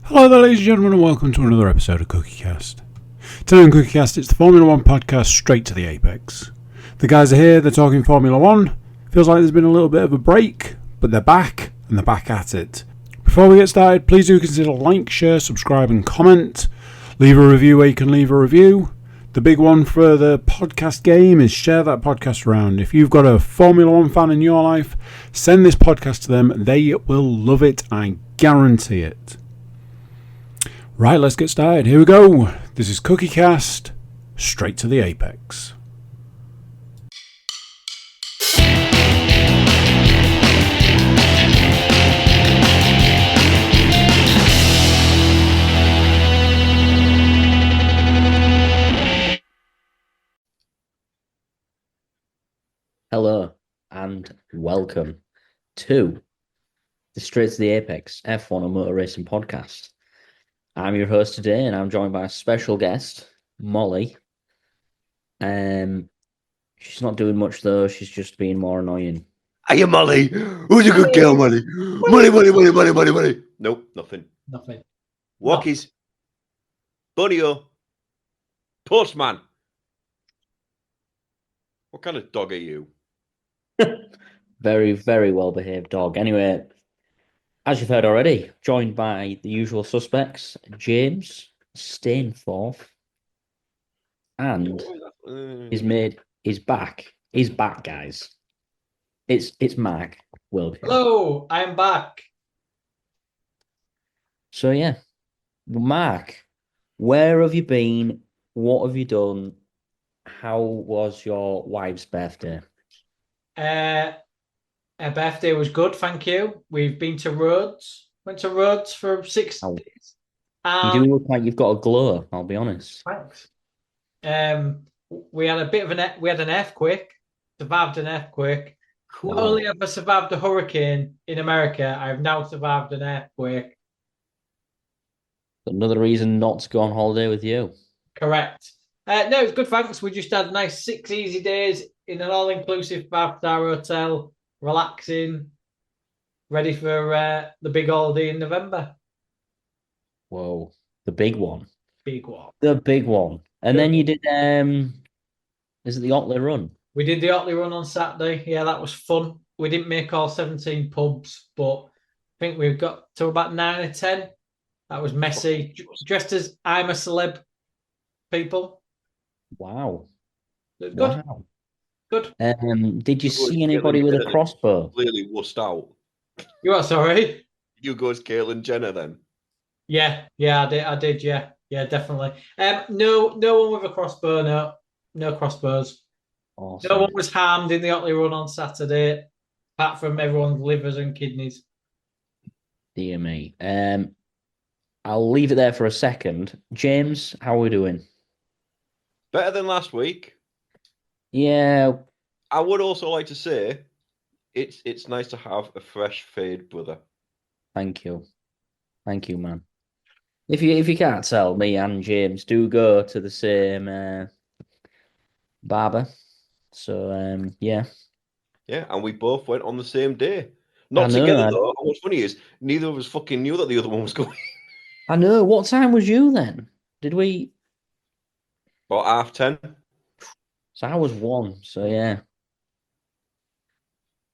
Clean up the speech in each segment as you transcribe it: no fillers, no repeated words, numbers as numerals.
Hello there, ladies and gentlemen, and welcome to another episode of CookieCast. Today on CookieCast, it's the Formula One podcast straight to the apex. The guys are here, they're talking Formula One. Feels like there's been a little bit of a break, but they're back, and they're back at it. Before we get started, please do consider like, share, subscribe, and comment. Leave a review where you can leave a review. The big one for the podcast game is share that podcast around. If you've got a Formula One fan in your life, send this podcast to them. They will love it, I guarantee it. Right, let's get started. Here we go. This is CookieCast, straight to the apex. Hello and welcome to the Straight to the Apex F1 and Motor Racing podcast. I'm your host today, and I'm joined by a special guest, Molly. She's not doing much though; she's just being more annoying. Hiya, Molly. Who's a good girl, Molly? Molly. Nope, nothing. Walkies. Bunny-o. Postman. What kind of dog are you? Very, very well behaved dog. Anyway, as you've heard already, joined by the usual suspects, James, Stainforth, and he's back. He's back, guys. It's Mark Wilkin. Hello, I'm back. So yeah, Mark, where have you been? What have you done? How was your wife's birthday? Her birthday was good, thank you. We've been to Rhodes. Went to Rhodes for 6 days. You do look like you've got a glow, I'll be honest. Thanks. We had a bit of an earthquake. Survived an earthquake. Wow. Not only have I survived a hurricane in America, I've now survived an earthquake. Another reason not to go on holiday with you. Correct. No, it's good, thanks. We just had a nice 6 easy days in an all-inclusive 5-star hotel, relaxing, ready for the big holiday in November. Whoa, the big one. Big one. The big one. And then you did, is it the Otley Run? We did the Otley Run on Saturday. Yeah, that was fun. We didn't make all 17 pubs, but I think we've got to about 9 or 10. That was messy. Dressed as I'm a celeb people. Wow. Good. Wow. Good. Did you see anybody with a crossbow? Clearly wussed out. You are sorry? You go as Caitlyn Jenner then? Yeah, I did, yeah. Yeah, definitely. No one with a crossbow, no crossbows. Awesome. No one was harmed in the Otley Run on Saturday, apart from everyone's livers and kidneys. Dear me. I'll leave it there for a second. James, how are we doing? Better than last week. Yeah. I would also like to say it's nice to have a fresh fade brother. Thank you, man. If you can't tell, me and James do go to the same barber. So yeah. Yeah, and we both went on the same day. Not together though. What's funny is neither of us fucking knew that the other one was going. I know. What time was you then? Did we? About 10:30. So I was 1. So yeah.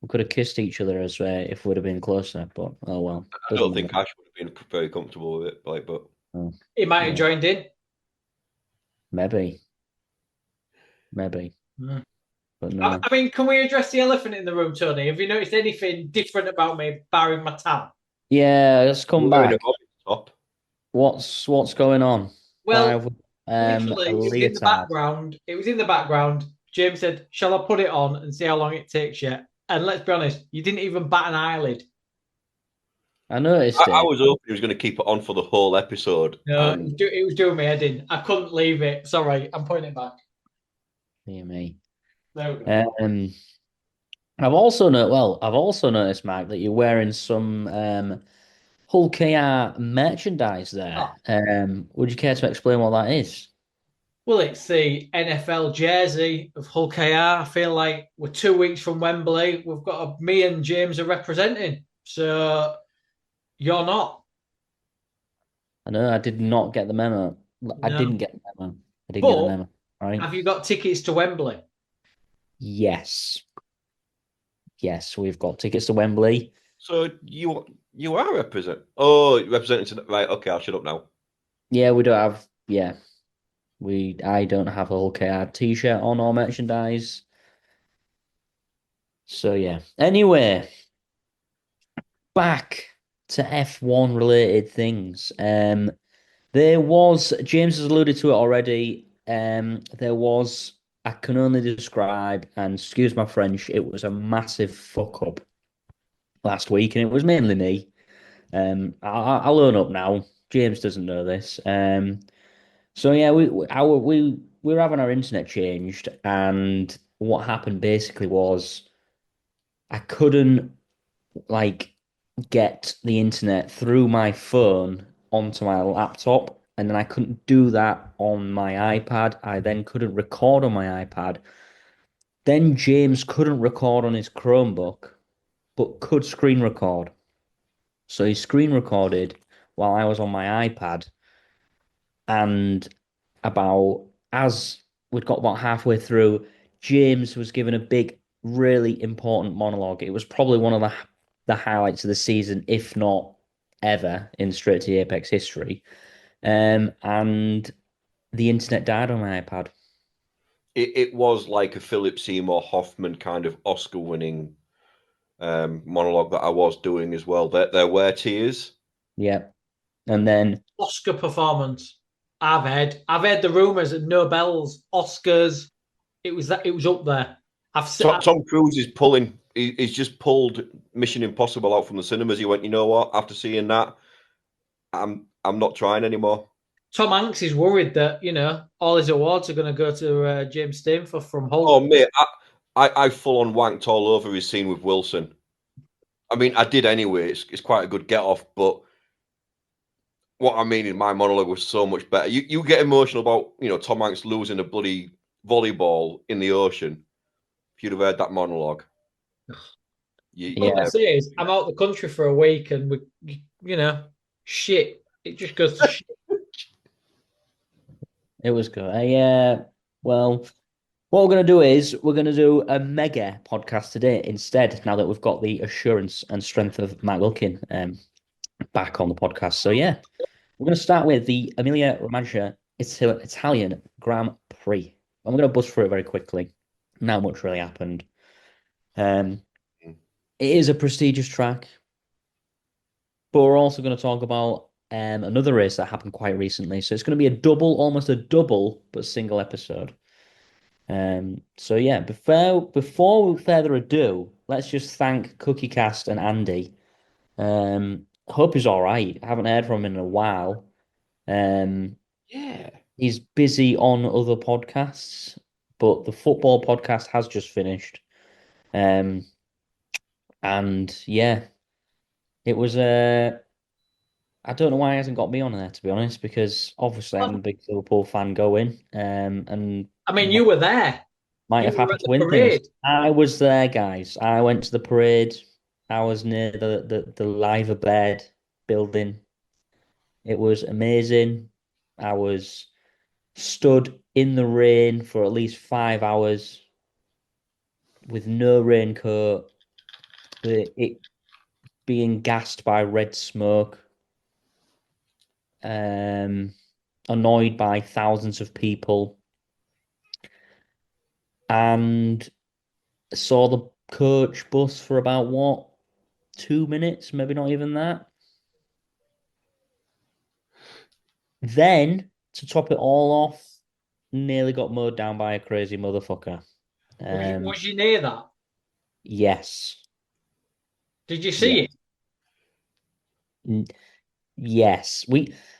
We could have kissed each other as if we'd have been closer, but oh well. I don't think Ash would have been very comfortable with it, but He might have joined in. Maybe. Mm. But no. I mean, can we address the elephant in the room, Tony? Have you noticed anything different about me, barring my tan? Yeah, let's come back. Top. What's going on? Well, literally, it was in the background. James said, "Shall I put it on and see how long it takes you?" And let's be honest, you didn't even bat an eyelid. I noticed it. I was hoping he was going to keep it on for the whole episode. No, it was doing me head in. I couldn't leave it. Sorry, I'm putting it back. Dear me. There we go. I've also noticed, Mark, that you're wearing some Hull KR merchandise there. Would you care to explain what that is? Well, it's the NFL jersey of Hull KR. I feel like we're 2 weeks from Wembley. We've got me and James are representing. So you're not. I know I did not get the memo. I No. didn't get the memo. I didn't get the But memo. All right. have you got tickets to Wembley? Yes. Yes, we've got tickets to Wembley. So you are representing right? Okay, I'll shut up now. Yeah, we don't have. Yeah, I don't have a Hull KR t-shirt on or merchandise. So yeah. Anyway, back to F1 related things. There was, James has alluded to it already. There was, I can only describe, and excuse my French, it was a massive fuck up last week, and it was mainly me. I'll own up now. James doesn't know this. So yeah, we were having our internet changed, and what happened basically was I couldn't like get the internet through my phone onto my laptop, and then I couldn't do that on my iPad. I then couldn't record on my iPad. Then James couldn't record on his Chromebook, but could screen record. So he screen recorded while I was on my iPad, and about as we'd got about halfway through, James was given a big, really important monologue. It was probably one of the highlights of the season, if not ever, in Straight to the Apex history. And the internet died on my iPad. It was like a Philip Seymour Hoffman kind of Oscar-winning monologue that I was doing as well. There were tears. Yeah. And then Oscar performance. I've heard the rumours of Nobels, Oscars. It was up there. Tom Cruise is pulling. He's just pulled Mission Impossible out from the cinemas. He went, you know what? After seeing that, I'm not trying anymore. Tom Hanks is worried that all his awards are going to go to James Stainforth from Hull. Oh mate, I full on wanked all over his scene with Wilson. I mean, I did anyway. It's quite a good get off, but what I mean is my monologue was so much better. You get emotional about Tom Hanks losing a bloody volleyball in the ocean. If you'd have heard that monologue, All I say is I'm out the country for a week, and shit. It just goes to shit. it was good. Well, what we're going to do is we're going to do a mega podcast today instead, now that we've got the assurance and strength of Mark Wilkin back on the podcast. So yeah, we're going to start with the Emilia Romagna Italian Grand Prix. I'm going to buzz through it very quickly. Not much really happened. It is a prestigious track, but we're also going to talk about another race that happened quite recently. So it's going to be almost a double, but single episode. So yeah, before further ado, let's just thank CookieCast and Andy. Hope he's all right. I haven't heard from him in a while. yeah, He's busy on other podcasts, but the football podcast has just finished. And yeah, it was I don't know why he hasn't got me on there, to be honest, because obviously I'm a big Liverpool fan going. And I mean, you were there. might You have were happened at to the win parade. things. I was there, guys. I went to the parade. I was near the Live Bed building. It was amazing. I was stood in the rain for at least 5 hours with no raincoat, it being gassed by red smoke, annoyed by thousands of people, and saw the coach bus for about 2 minutes, maybe not even that. Then, to top it all off, nearly got mowed down by a crazy motherfucker. Was you near that? Yes. Did you see it? Yes.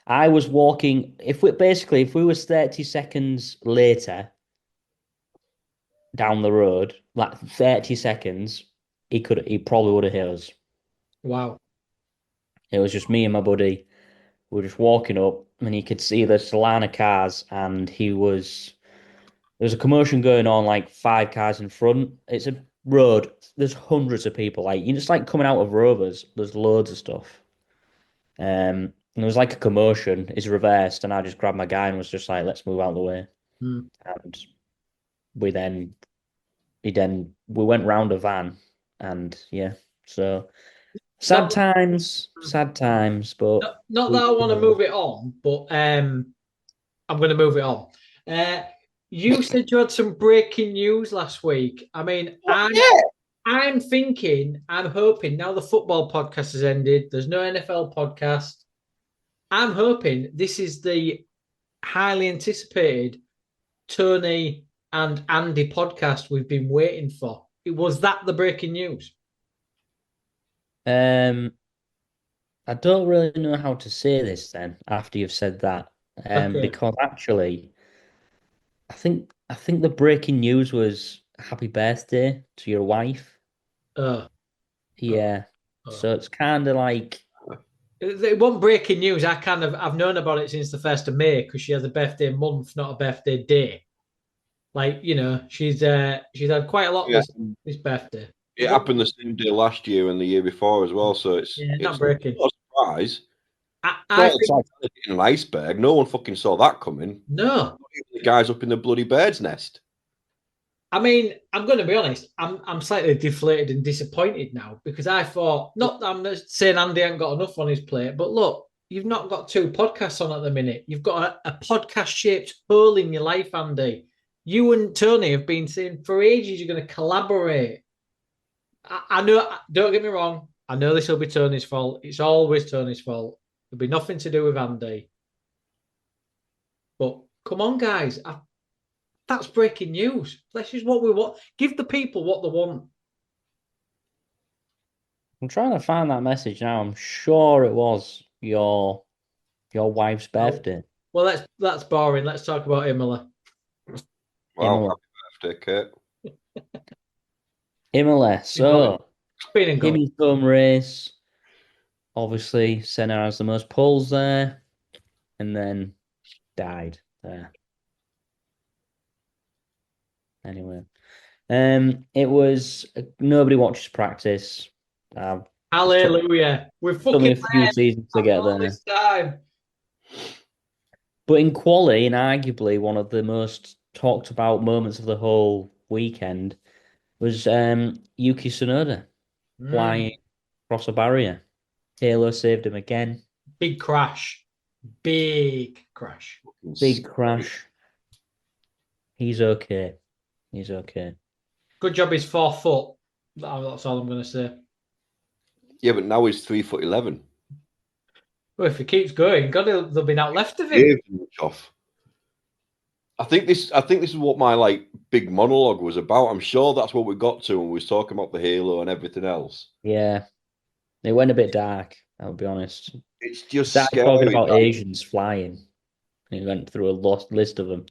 I was walking. If we were 30 seconds later down the road, like 30 seconds, he probably would have hit us. Wow. It was just me and my buddy. We were just walking up, and you could see this line of cars, and there was a commotion going on, like 5 cars in front. It's a road. There's hundreds of people. Like, you're just like coming out of Rovers. There's loads of stuff. And there was like a commotion. It's reversed, and I just grabbed my guy and was just like, "Let's move out of the way." And we went round a van, and yeah, so sad times, but not that I want to move it on, but I'm going to move it on. You said you had some breaking news last week. I mean, I'm thinking, I'm hoping now the football podcast has ended. There's no NFL podcast. I'm hoping this is the highly anticipated Tony and Andy podcast we've been waiting for. Was that the breaking news? I don't really know how to say this then after you've said that. Okay. Because actually, I think the breaking news was happy birthday to your wife. Yeah. So it's kind of like it wasn't breaking news. I've known about it since the 1st of May because she has a birthday month, not a birthday day. Like, you know, she's had quite a lot this birthday. It happened the same day last year and the year before as well, so it's not breaking. Not a surprise. I think it's an iceberg. No one fucking saw that coming. No. Not even the guys up in the bloody bird's nest. I mean, I'm going to be honest. I'm slightly deflated and disappointed now because I thought, not that I'm not saying Andy ain't got enough on his plate, but look, you've not got 2 podcasts on at the minute. You've got a podcast-shaped hole in your life, Andy. You and Tony have been saying for ages you're going to collaborate. I know, don't get me wrong. I know this will be Tony's fault. It's always Tony's fault. There'll be nothing to do with Andy. But come on, guys. That's breaking news. This is what we want. Give the people what they want. I'm trying to find that message now. I'm sure it was your wife's birthday. Well, that's boring. Let's talk about Imola. Wow, happy birthday, Kate. Imola. So, Gimme home race. Obviously, Senna has the most poles there, and then died there. Anyway, it was nobody watches practice. Hallelujah! We're fucking a few seasons to get there. This time. But in quali, and arguably one of the most talked about moments of the whole weekend was Yuki Tsunoda flying across a barrier. Halo saved him again. Big crash. Big crash. He's okay. He's okay. Good job he's 4 foot. That's all I'm going to say. Yeah, but now he's 3'11". Well, if he keeps going, God, there'll be not left of him. Off. I think this is what my big monologue was about. I'm sure that's what we got to when we was talking about the Halo and everything else. Yeah, it went a bit dark. I'll be honest. It's just scary. Talking about Asians flying. He went through a list of them.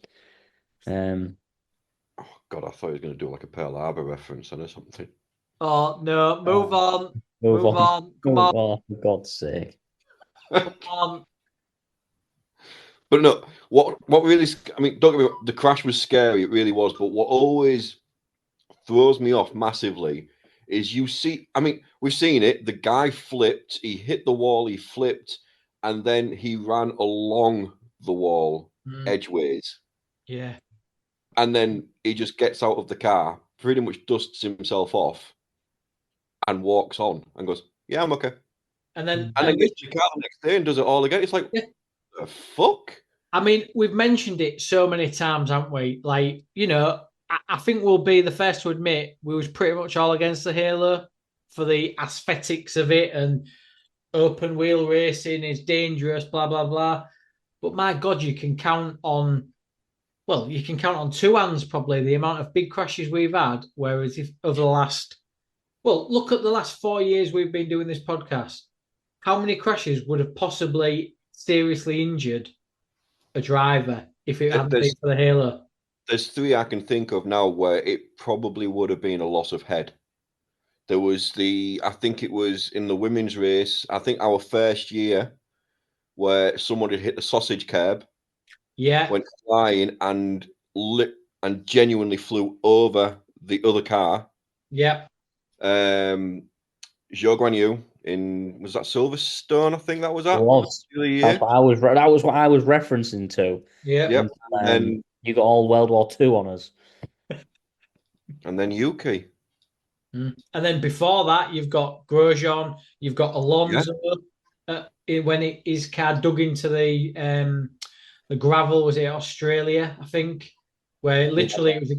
Oh God, I thought he was going to do like a Pearl Harbor reference or something. Oh no! Move on. Move on. Come on. Oh, for God's sake. Come on. But no, what really? I mean, don't get me wrong, the crash was scary. It really was. But what always throws me off massively is you see. I mean, we've seen it. The guy flipped. He hit the wall. He flipped, and then he ran along the wall edgeways. Yeah. And then he just gets out of the car, pretty much dusts himself off, and walks on and goes, "Yeah, I'm okay." And then gets the car the next day and does it all again. It's like, the fuck? I mean, we've mentioned it so many times, haven't we? Like, you know, I think we'll be the first to admit we was pretty much all against the Halo for the aesthetics of it, and open wheel racing is dangerous, blah, blah, blah. But my God, you can count on 2 hands probably the amount of big crashes we've had. Whereas if over the last, look at the last 4 years we've been doing this podcast. How many crashes would have possibly seriously injured a driver if it hadn't been for the Halo? There's 3 I can think of now where it probably would have been a loss of head. There was I think it was in the women's race, I think our first year, where someone had hit the sausage curb. Yeah. Went flying and genuinely flew over the other car. Yeah. Zhou Guanyu, was that Silverstone? I think that was at. It was. That's what I was. That was what I was referencing to. Yeah. Yep. And You got all World War II on us. and then Yuki. And then before that, you've got Grosjean, you've got Alonso. When his car dug into the gravel, was it Australia? I think, where literally it was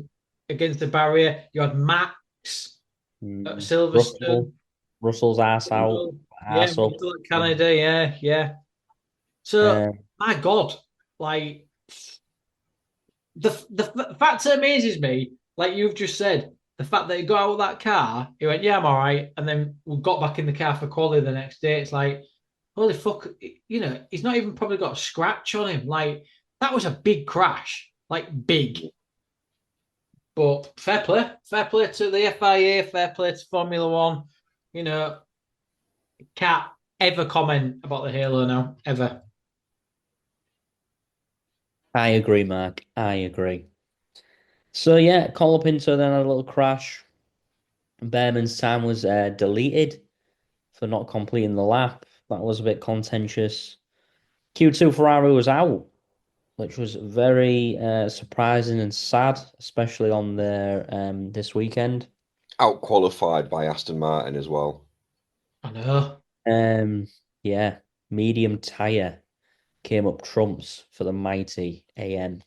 against the barrier. You had Max at Silverstone. Russell's ass out. Yeah, Russell at Canada. Yeah. So my God, like the fact that amazes me, like you've just said, the fact that he got out of that car, he went, "Yeah, I'm all right," and then we got back in the car for quali the next day. It's like, holy fuck, he's not even probably got a scratch on him. Like that was a big crash, like big. But fair play to the FIA, fair play to Formula One. Can't ever comment about the Halo now, ever. I agree, Mark. I agree. So yeah, Colapinto then had a little crash. Behrman's time was deleted for not completing the lap. That was a bit contentious. Q2 Ferrari was out, which was very surprising and sad, especially on their this weekend. Out qualified by Aston Martin as well. I know. Yeah, medium tyre came up trumps for the mighty AN.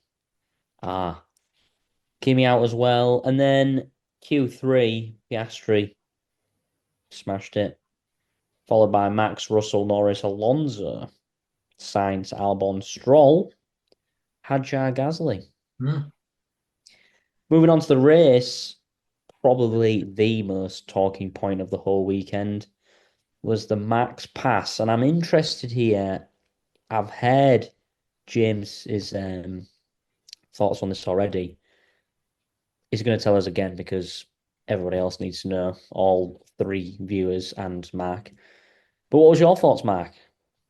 Kimi out as well. And then Q3, Piastri smashed it. Followed by Max, Russell, Norris, Alonso, Sainz, Albon, Stroll, Hadjar, Gasly. Moving on to the race, probably the most talking point of the whole weekend was the Max pass. And I'm interested here. I've heard James's thoughts on this already. He's going to tell us again because everybody else needs to know, all three viewers and Mark. But what was your thoughts, Mark?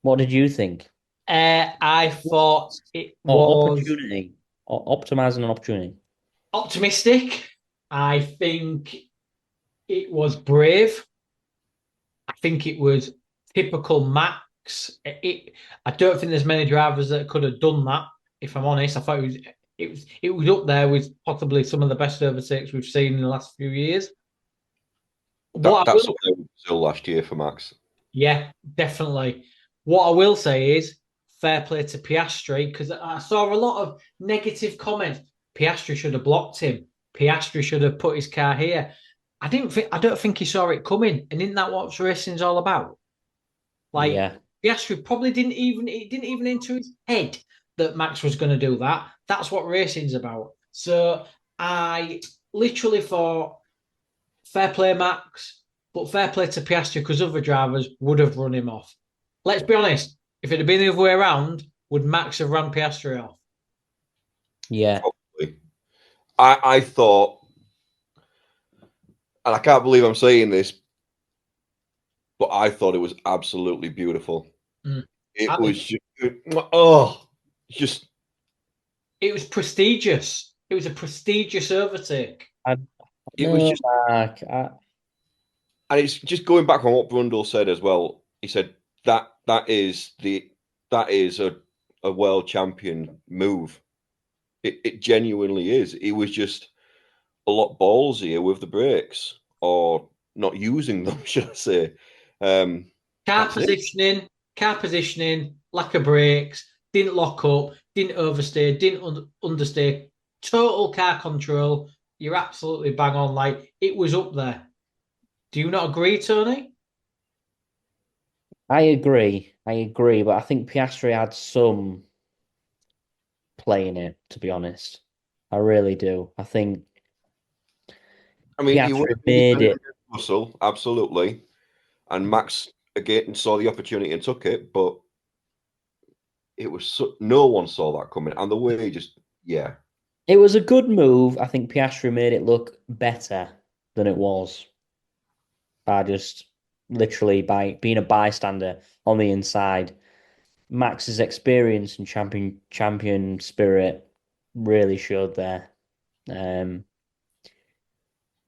What did you think? I thought it was opportunity, or optimizing an opportunity. Optimistic. I think it was brave. I think it was typical Max. I don't think there's many drivers that could have done that. If I'm honest, I thought it was up there with possibly some of the best overtakes we've seen in the last few years. That's still last year for Max. Yeah, definitely. What I will say is fair play to Piastri, because I saw a lot of negative comments. Piastri should have blocked him. Piastri should have put his car here. I don't think he saw it coming, and isn't that what racing's all about? Like, yeah. Piastri probably didn't even enter his head that Max was going to do that. That's what racing's about. So I literally thought, fair play, Max, but fair play to Piastri because other drivers would have run him off. Let's be honest. If it had been the other way around, would Max have run Piastri off? Yeah. Probably. I thought, and I can't believe I'm saying this, but I thought it was absolutely beautiful. It was prestigious. It was a prestigious overtake. And it's just going back on what Brundle said as well. He said that is a world champion move. It genuinely is. It was just a lot ballsier with the brakes, or not using them, should I say? Car positioning, lack of brakes, didn't lock up, didn't overstay, didn't understay. Total car control. You're absolutely bang on. Like, it was up there. Do you not agree, Tony? I agree, but I think Piastri had some play in it, to be honest. I really do. I think he would have made it. Russell, absolutely. And Max again saw the opportunity and took it, but it was no one saw that coming. And the way it was a good move. I think Piastri made it look better than it was by just literally by being a bystander on the inside. Max's experience and champion spirit really showed there.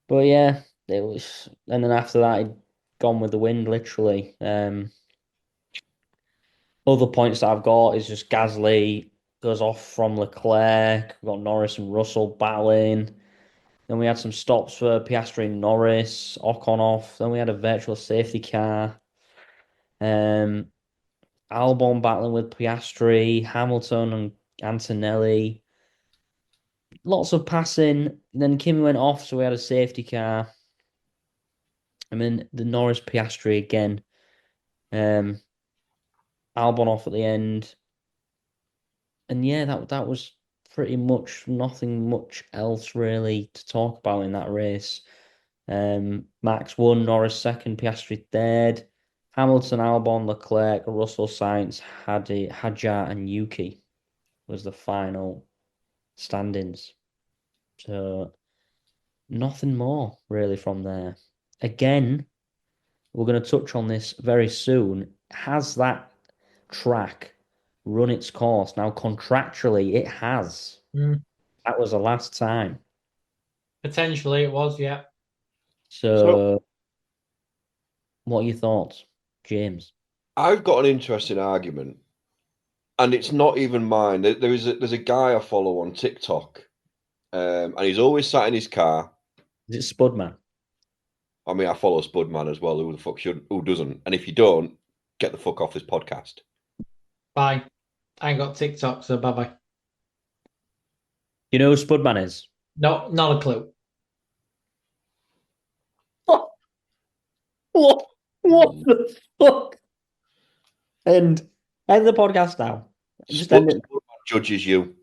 But yeah, it was, and then after that, gone with the wind, literally. Other points that I've got is just Gasly goes off from Leclerc. We've got Norris and Russell battling. Then we had some stops for Piastri and Norris, Ocon off. Then we had a virtual safety car. Albon battling with Piastri, Hamilton and Antonelli. Lots of passing. Then Kimi went off, so we had a safety car. And then the Norris Piastri again. Albon off at the end. And yeah, that was pretty much nothing much else really to talk about in that race. Max won, Norris second, Piastri third. Hamilton, Albon, Leclerc, Russell, Sainz, Hadjar, and Yuki was the final standings. So nothing more really from there. Again, we're going to touch on this very soon. Has that track run its course? Now, contractually, it has. That was the last time. Potentially it was, yeah. So what are your thoughts, James? I've got an interesting argument, and it's not even mine. There's a guy I follow on TikTok, and he's always sat in his car. Is it Spudman? I mean, I follow Spudman as well. Who the fuck who doesn't? And if you don't, get the fuck off this podcast. Bye. I ain't got TikTok, so bye-bye. You know who Spudman is? No, not a clue. What the fuck? And end the podcast now. Just end it. Spudman judges you.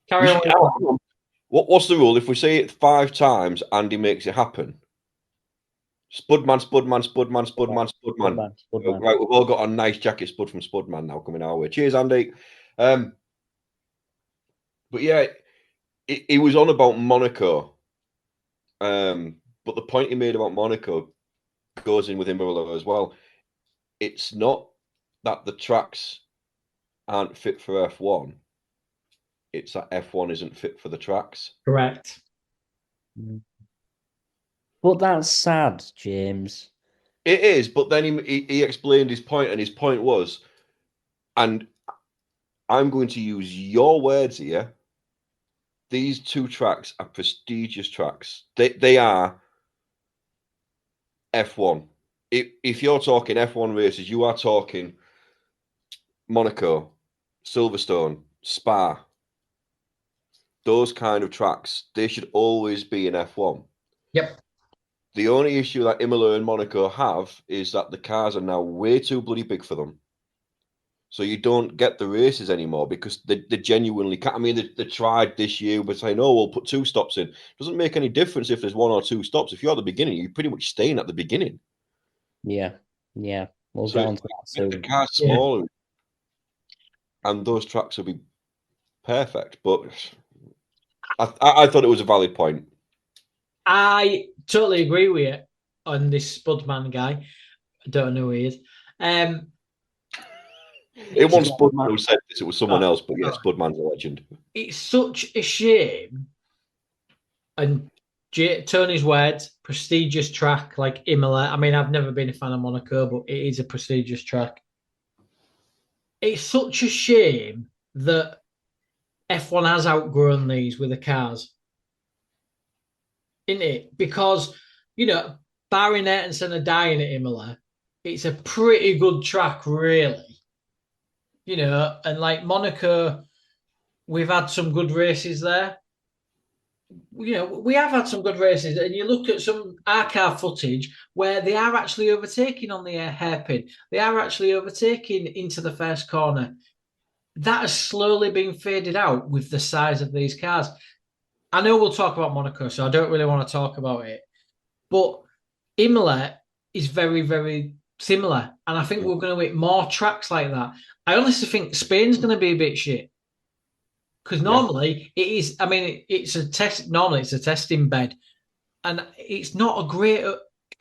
Carry on. What's the rule? If we say it 5 times, Andy makes it happen. Spudman. Right, we've all got a nice jacket spud from Spudman now coming our way. Cheers, Andy. But yeah, he was on about Monaco. But the point he made about Monaco goes in with Imola as well. It's not that the tracks aren't fit for F1. It's that F1 isn't fit for the tracks. Correct. But that's sad, James. It is, but then he explained his point, and his point was, and I'm going to use your words here, these 2 tracks are prestigious tracks. They are F1. If you're talking F1 races, you are talking Monaco, Silverstone, Spa. Those kind of tracks, they should always be in F1. Yep. The only issue that Imola and Monaco have is that the cars are now way too bloody big for them. So you don't get the races anymore because they genuinely can't. I mean, they tried this year by saying, oh, we'll put 2 stops in. It doesn't make any difference if there's 1 or 2 stops. If you're at the beginning, you're pretty much staying at the beginning. Yeah. We'll get on to that soon. The car's smaller, and those tracks will be perfect. But I thought it was a valid point. I totally agree with you on this Spudman guy. I don't know who he is. It wasn't Spudman who said this, it was someone else, but yeah, Spudman's a legend. It's such a shame. And Tony's words, prestigious track like Imola. I mean, I've never been a fan of Monaco, but it is a prestigious track. It's such a shame that F1 has outgrown these with the cars. Isn't it? Because, barring Ayrton and dying at Imola, it's a pretty good track, really. And like Monaco, we've had some good races there. We have had some good races, and you look at some archive footage where they are actually overtaking on the hairpin. They are actually overtaking into the first corner. That has slowly been faded out with the size of these cars. I know we'll talk about Monaco, so I don't really want to talk about it. But Imola is very, very similar, and I think we're going to hit more tracks like that. I honestly think Spain's going to be a bit shit. Because normally it is, I mean, it's a test. Normally it's a testing bed, and it's not a great.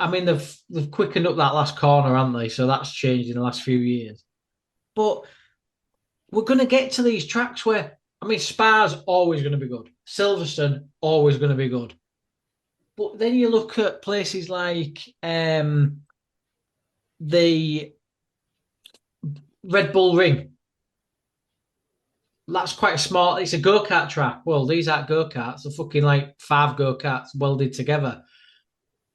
I mean, they've quickened up that last corner, haven't they? So that's changed in the last few years. But we're going to get to these tracks where, I mean, Spa's always going to be good. Silverstone always going to be good. But then you look at places like the Red Bull Ring. That's quite a small. It's a go-kart track. Well, these aren't go-karts. They're fucking like 5 go-karts welded together.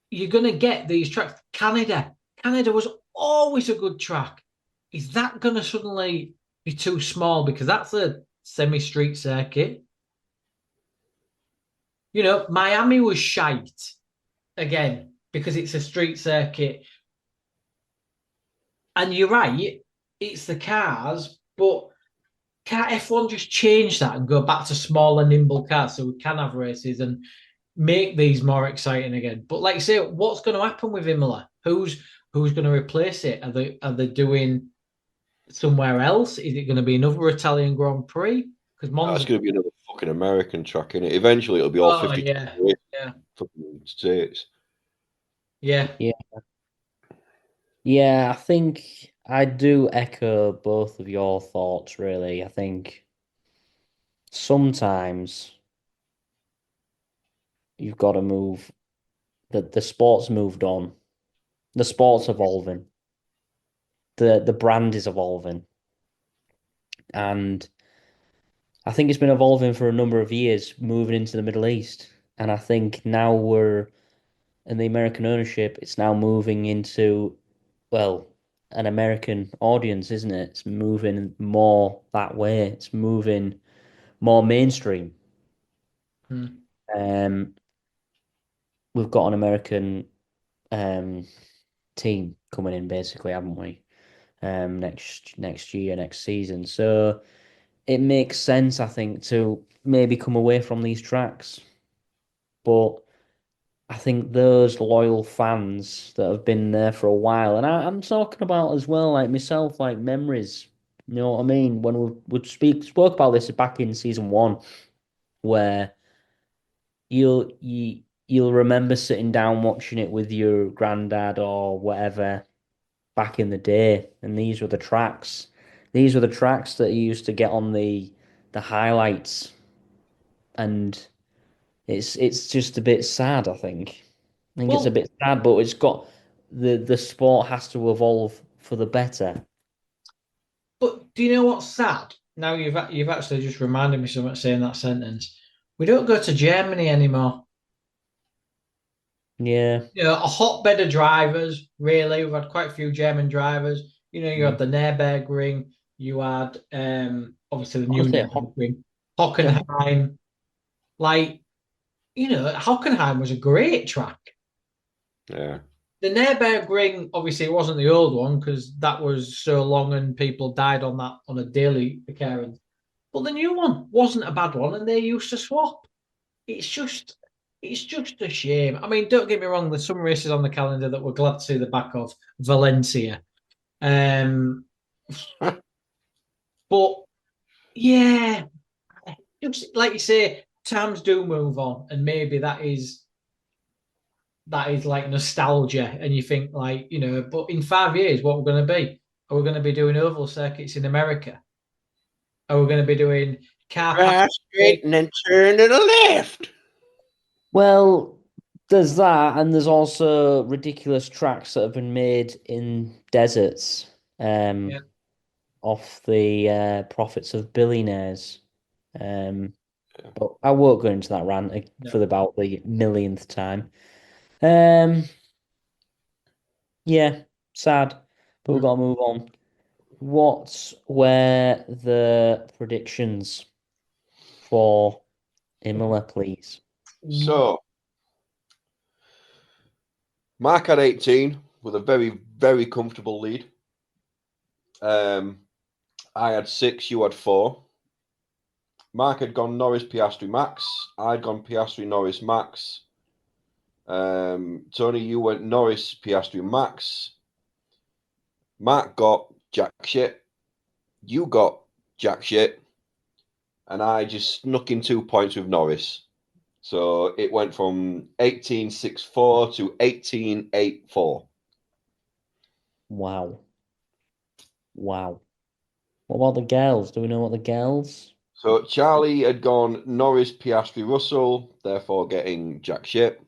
You're gonna get these tracks. Canada was always a good track. Is that gonna suddenly be too small because that's a semi-street circuit? You know, Miami was shite again because it's a street circuit. And you're right, it's the cars, but can't F1 just change that and go back to smaller, nimble cars so we can have races and make these more exciting again? But like you say, what's going to happen with Imola? Who's going to replace it? Are they doing somewhere else? Is it going to be another Italian Grand Prix? Because That's going to be another fucking American track, innit? Eventually, it'll be all 50 fucking states. Yeah. Yeah, I think I do echo both of your thoughts, really. I think sometimes you've got to move. The sport's moved on. The sport's evolving. The brand is evolving. And I think it's been evolving for a number of years, moving into the Middle East. And I think now we're in the American ownership, it's now moving into, well, an American audience, isn't it? It's moving more that way. It's moving more mainstream. We've got an American team coming in, basically, haven't we? Next year, next season. So it makes sense, I think, to maybe come away from these tracks. But I think those loyal fans that have been there for a while, and I'm talking about as well, like myself, like memories. You know what I mean? When spoke about this back in season 1, where you'll remember sitting down watching it with your granddad or whatever back in the day, and these were the tracks. These were the tracks that you used to get on the highlights, and it's just a bit sad, I think. I think it's a bit sad, but it's got the sport has to evolve for the better. But do you know what's sad? Now you've actually just reminded me so much saying that sentence. We don't go to Germany anymore. Yeah. You know, a hotbed of drivers, really. We've had quite a few German drivers. You know, you had the Nürburgring, you had obviously the new Nürburgring, Hockenheim. Like, you know, Hockenheim was a great track. Yeah. The Nürburgring, obviously, it wasn't the old one because that was so long and people died on that on a daily occurrence. But the new one wasn't a bad one, and they used to swap. It's just a shame. I mean, don't get me wrong, there's some races on the calendar that we're glad to see the back of. Valencia. But yeah, just like you say, times do move on, and maybe that is like nostalgia, and you think like, you know, but in 5 years, what we're going to be? Are we going to be doing oval circuits in America? Are we going to be doing car straight and then turn to the left? Well, there's that, and there's also ridiculous tracks that have been made in deserts, off the profits of billionaires. But I won't go into that rant for about the millionth time. Yeah, sad, but we've got to move on. What were the predictions for Imola, please? So, Mark had 18 with a very, very comfortable lead. I had 6, you had 4. Mark had gone Norris, Piastri, Max. I'd gone Piastri, Norris, Max. Tony, you went Norris, Piastri, Max. Mark got jack shit. You got jack shit. And I just snuck in 2 points with Norris. So it went from 18.64 to 18.84. Wow. What about the girls? Do we know what the girls? So Charlie had gone Norris, Piastri, Russell, therefore getting jack shit.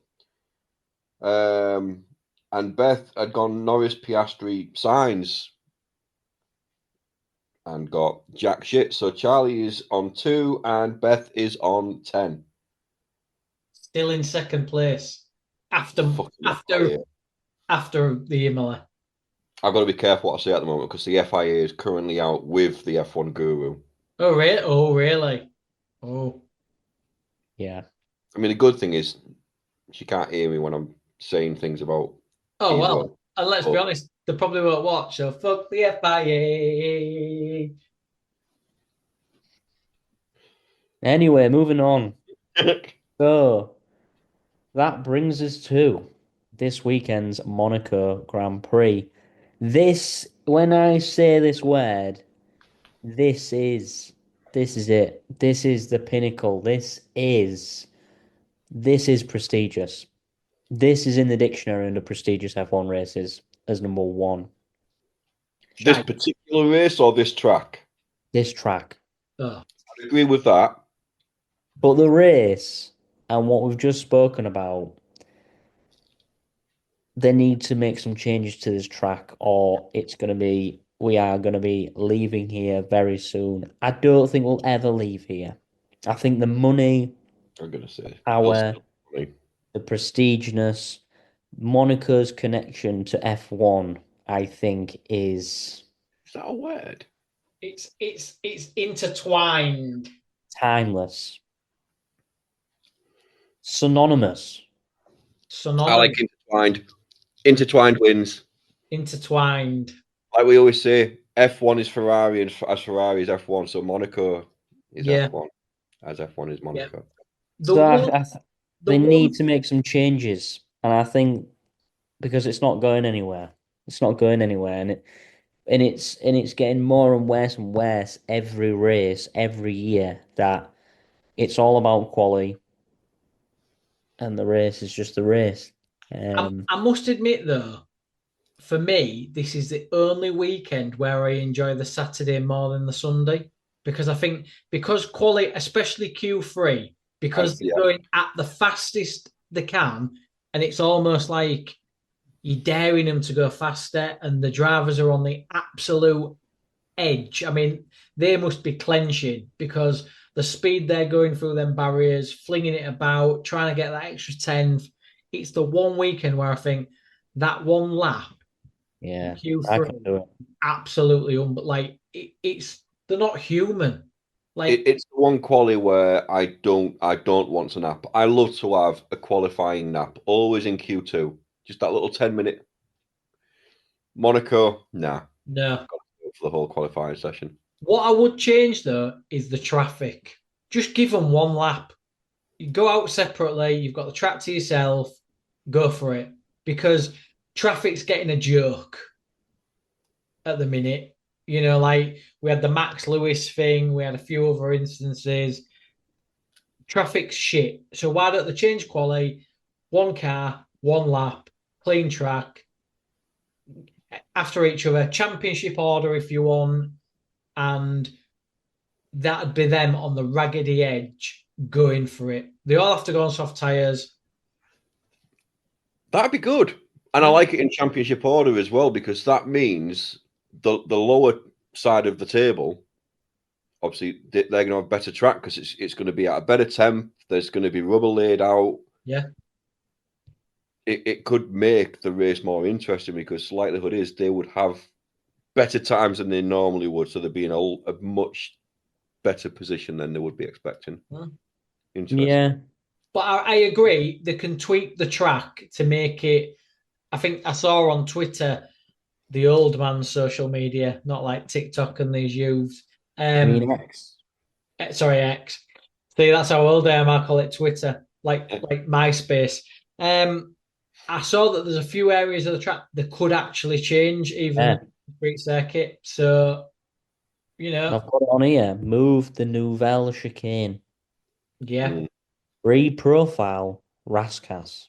And Beth had gone Norris, Piastri, Sainz, and got jack shit. So Charlie is on 2 and Beth is on 10. Still in second place after FIA. after the Imola. I've got to be careful what I say at the moment because the FIA is currently out with the F1 guru. Oh, really? Oh, really? Oh. Yeah. I mean, the good thing is she can't hear me when I'm saying things about Oh, well. Israel. And let's be honest, they probably won't watch, so fuck the FIA. Anyway, moving on. So that brings us to this weekend's Monaco Grand Prix. This, when I say this word, this is it. This is the pinnacle. This is prestigious. This is in the dictionary under prestigious F1 races as number 1. This particular race or this track? This track. Oh. I agree with that. But the race and what we've just spoken about, they need to make some changes to this track, or we are going to be leaving here very soon. I don't think we'll ever leave here. I think the money, I'm going to say the prestigeness, Monaco's connection to F1, I think Is that a word? It's intertwined. Timeless. Synonymous. I like intertwined. Intertwined wins. Intertwined. Like we always say, F1 is Ferrari and as Ferrari is F1. So Monaco is F1 as F1 is Monaco. Yeah. They need to make some changes. And I think because it's not going anywhere. It's not going anywhere. And it's getting more and worse every race, every year, that it's all about quality. And the race is just the race. I must admit, though, for me, this is the only weekend where I enjoy the Saturday more than the Sunday. Because I think, because quality, especially Q3, because they're going at the fastest they can, and it's almost like you're daring them to go faster, and the drivers are on the absolute edge. I mean, they must be clenching because the speed they're going through them barriers, flinging it about, trying to get that extra 10th. It's the one weekend where I think that one lap, Q3, I can do it. Absolutely, like it's they're not human. Like it's the one quali where I don't want a nap. I love to have a qualifying nap, always in Q2. Just that little 10-minute. Monaco, nah. No. Got to go for the whole qualifying session. What I would change though is the traffic. Just give them one lap. You go out separately. You've got the track to yourself. Go for it, because traffic's getting a joke at the minute. You know, like we had the Max Lewis thing. We had a few other instances. Traffic's shit. So why don't they change quality? One car, one lap, clean track. After each other, championship order if you want, and that'd be them on the raggedy edge going for it. They all have to go on soft tyres. That'd be good. And I like it in championship order as well, because that means the lower side of the table, obviously, they're going to have a better track because it's going to be at a better temp. There's going to be rubber laid out. Yeah. It could make the race more interesting because the likelihood is they would have better times than they normally would. So they'd be in a much better position than they would be expecting. Interesting. Yeah. But I agree, they can tweak the track to make it. I think I saw on Twitter, the old man's social media, not like TikTok and these youths. I mean X. Sorry, X. See, that's how old I am. I call it Twitter, like MySpace. I saw that there's a few areas of the track that could actually change, even the street circuit. So, you know, I've got it on here. Move the Nouvelle chicane. Yeah. Reprofile Rascas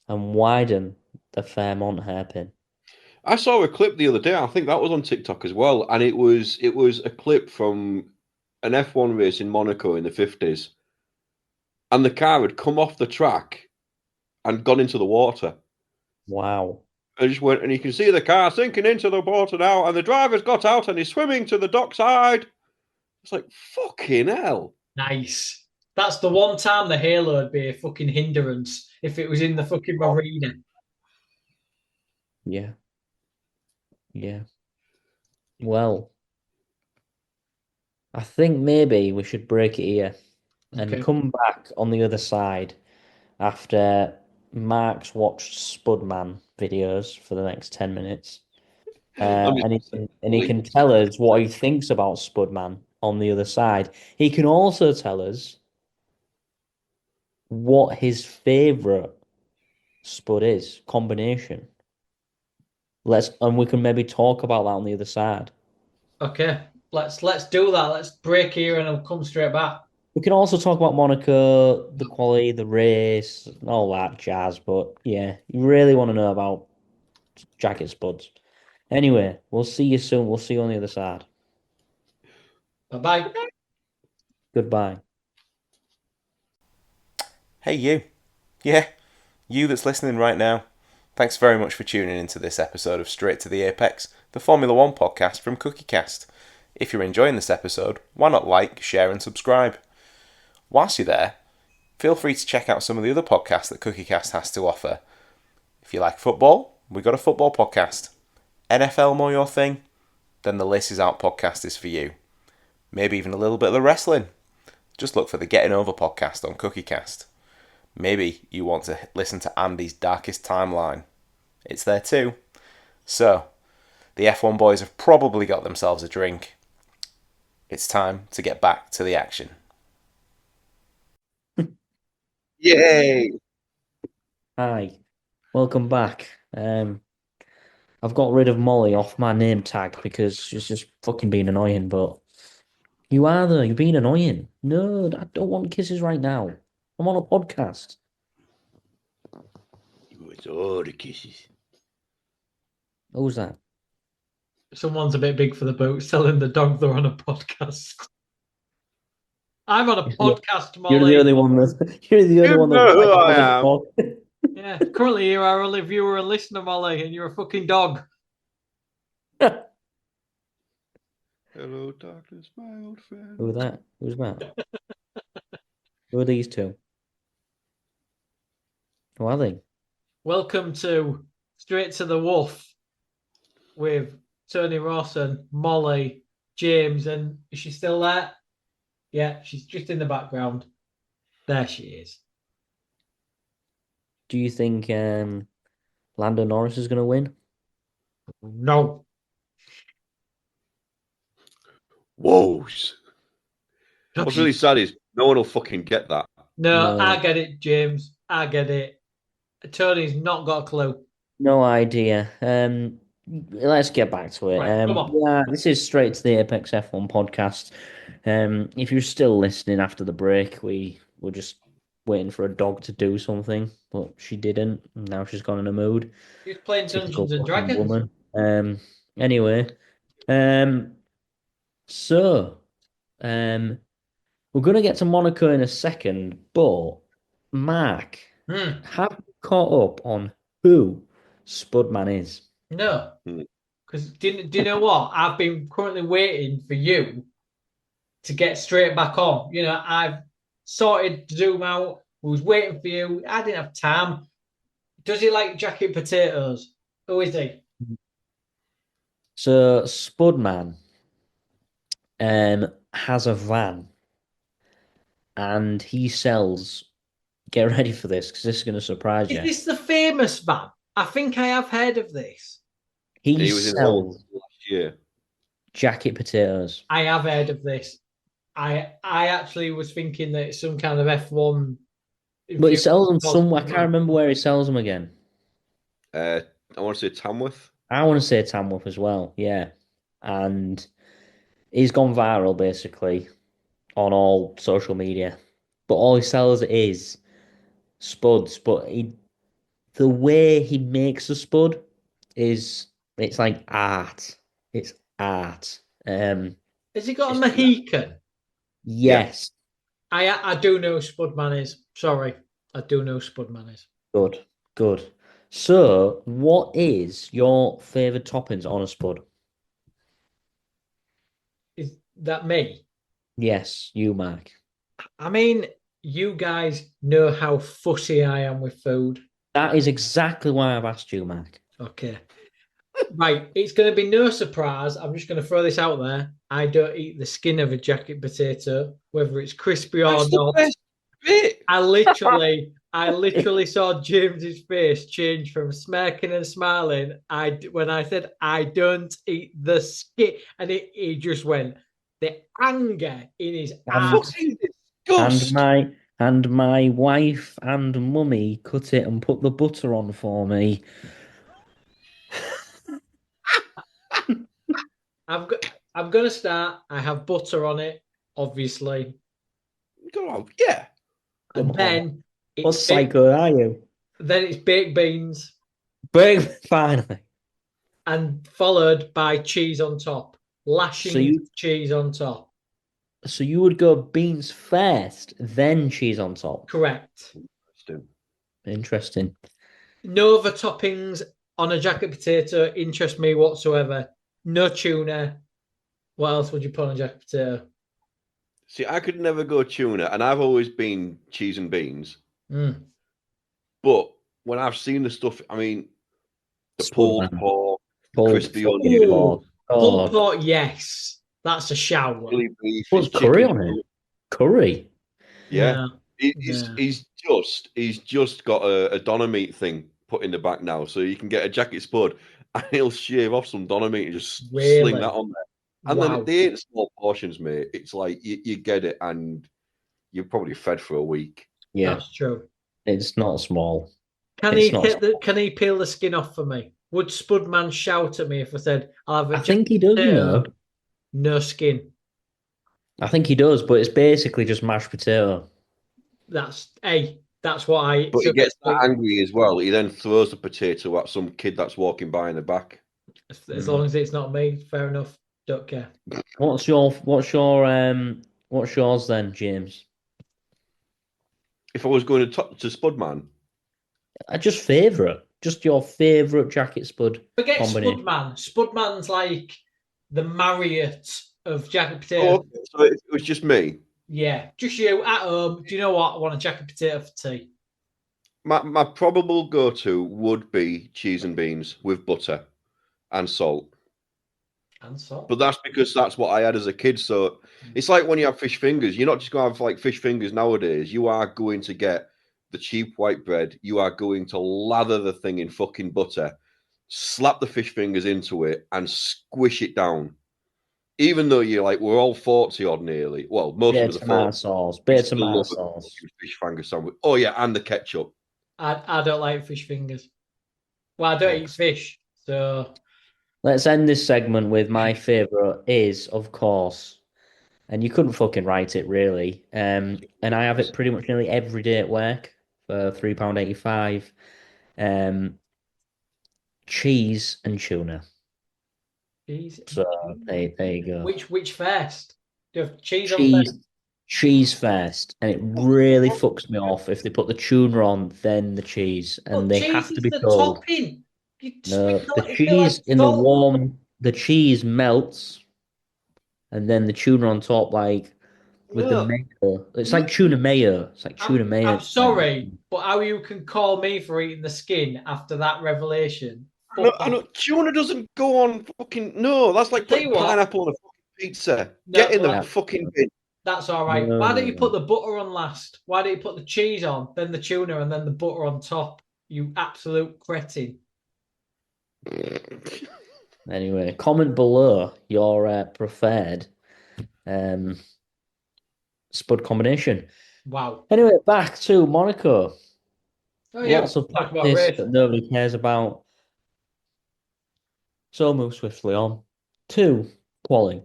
and widen the Fairmont hairpin. I saw a clip the other day. I think that was on TikTok as well, and it was a clip from an F1 race in Monaco in the 50s, and the car had come off the track and gone into the water. Wow. I just went, and you can see the car sinking into the water now, and the driver's got out and he's swimming to the dockside. It's like, fucking hell. Nice. That's the one time the halo would be a fucking hindrance if it was in the fucking marina. Yeah. Yeah. Well, I think maybe we should break it here and Okay. come back on the other side after Mark's watched Spudman videos for the next 10 minutes. And he can tell us what he thinks about Spudman on the other side. He can also tell us what his favorite Spud is, combination. And we can maybe talk about that on the other side. Okay. Let's do that. Let's break here and I'll come straight back. We can also talk about Monaco, the quality, the race, all that jazz. But yeah, you really want to know about jacket spuds. Anyway, we'll see you soon. We'll see you on the other side. Bye-bye. Goodbye. Hey, you. Yeah, you that's listening right now. Thanks very much for tuning into this episode of Straight to the Apex, the Formula One podcast from CookieCast. If you're enjoying this episode, why not like, share, and subscribe? Whilst you're there, feel free to check out some of the other podcasts that CookieCast has to offer. If you like football, we've got a football podcast. NFL more your thing? Then the Laces Out podcast is for you. Maybe even a little bit of the wrestling. Just look for the Getting Over podcast on CookieCast. Maybe you want to listen to Andy's Darkest Timeline. It's there too. So, the F1 boys have probably got themselves a drink. It's time to get back to the action. Yay! Hi, welcome back. I've got rid of Molly off my name tag because she's just fucking being annoying, but you are though, you're being annoying. No, I don't want kisses right now. I'm on a podcast. It's all the kisses. Who's that? Someone's a bit big for the boat, telling the dog they're on a podcast. I'm on a podcast, Molly. You're the only one that you're the only You one know that who I am. Yeah, currently you're our only viewer and listener, Molly, and you're a fucking dog. Hello, darkness, my old friend. Who's that? Who's that? Who are these two? Who are they? Welcome to Straight to the Wolf with Tony Rawson, Molly, James, and is she still there? Yeah, she's just in the background. There she is. Do you think Lando Norris is going to win? No. Woes. What's really sad is no one will fucking get that. No, No. I get it, James. I get it. Tony's not got a clue. No idea. Let's get back to it. Right, come on. Yeah, this is Straight to the Apex F1 podcast. If you're still listening after the break, we were just waiting for a dog to do something, but she didn't. And now she's gone in a mood. She's playing Typical Dungeons and fucking Dragons. woman. Anyway, so we're gonna get to Monaco in a second, but Mark, have you caught up on who Spudman is? No. Because do you know what? I've been currently waiting for you to get straight back on. You know, I've sorted Zoom out. Was waiting for you. I didn't have time. Does he like jacket potatoes? Who is he? So Spudman has a van and he sells. Get ready for this because this is going to surprise Is you. this the famous van? I think I have heard of this. He He was in sells last year. jacket potatoes. I have heard of this. I actually was thinking that it's some kind of F1. But he sells them somewhere. I can't remember where he sells them again. I want to say Tamworth. I want to say Tamworth as well. Yeah. And he's gone viral basically on all social media. But all he sells is spuds. But the way he makes a spud it's like art. It's art. Has he got a Mohican? Yes. I do know who Spudman is. Sorry, I do know who Spudman is. Good, good. So, what is your favourite toppings on a spud? Is that me? Yes, you, Mark. I mean, you guys know how fussy I am with food. That is exactly why I've asked you, Mark. Okay. Right, it's going to be no surprise. I'm just going to throw this out there. I don't eat the skin of a jacket potato, whether it's crispy or That's the not. best bit. I literally saw James's face change from smirking and smiling. When I said I don't eat the skin, and he just went the anger in his eyes. Fucking And disgust. my wife and mummy cut it and put the butter on for me. I'm going to start. I have butter on it, obviously, Go on, yeah. and then What it's baked, psycho are you? then it's baked beans, Finally. and followed by cheese on top, lashing cheese on top. So you would go beans first, then cheese on top. Correct. Interesting. No other toppings on a jacket potato interest me whatsoever. No tuna. What else would you put on a jacket potato? See, I could never go tuna, and I've always been cheese and beans. Mm. But when I've seen the stuff, I mean, the pulled pork, crispy pork. onion, Pulled pork, yes. That's a shower. chili beef, Put curry on it. Curry. Yeah. No, He's just got a doner meat thing put in the back now, so you can get a jacket spud and he'll shave off some doner meat and just sling that on there. And then they ain't small portions, mate. It's like you get it and you're probably fed for a week. Yeah, that's true. It's not small. Can he peel the skin off for me? Would Spudman shout at me if I said I'll have a I think he does, you know. No skin. I think he does, but it's basically just mashed potato. That's what I. But he gets that angry as well. He then throws the potato at some kid that's walking by in the back. As long as it's not me, fair enough. Don't care. What's yours then, James? If I was going to Spudman, Just your favourite jacket spud. Forget combination. Spudman. Spudman's like the Marriott of jacket potato. Oh, so it was just me. Yeah, just you at home. Do you know what? I want a jacket potato for tea. My probable go-to would be cheese and beans with butter and salt. And salt. But that's because that's what I had as a kid. So it's like when you have fish fingers. You're not just going to have like fish fingers nowadays. You are going to get the cheap white bread. You are going to lather the thing in fucking butter, slap the fish fingers into it, and squish it down. Even though you're like, we're all 40 odd nearly. Well, most of us are 40. Bit of tomato sauce. Fish finger sandwich. Oh, yeah, and the ketchup. I don't like fish fingers. Well, I don't eat fish, so... Let's end this segment with my favourite is, of course, and you couldn't fucking write it, really, and I have it pretty much nearly every day at work for £3.85. Cheese and tuna. So there you go. Which first? Do you have cheese on first? Cheese first, and it really fucks me off if they put the tuna on, then the cheese, and they have to be told. Topping. No, the cheese in the warm, the cheese melts, and then the tuna on top, like with the mayo. It's like tuna mayo. It's like tuna mayo. I'm sorry, but how you can call me for eating the skin after that revelation? No, tuna doesn't go on fucking. No, that's like putting pineapple on a fucking pizza. Get in the fucking bin. That's all right. Why don't you put the butter on last? Why don't you put the cheese on, then the tuna, and then the butter on top? You absolute cretin. Anyway, comment below your preferred spud combination. Wow. Anyway, back to Monaco. Oh, yeah. Lots of practice that nobody cares about. So move swiftly on to quali.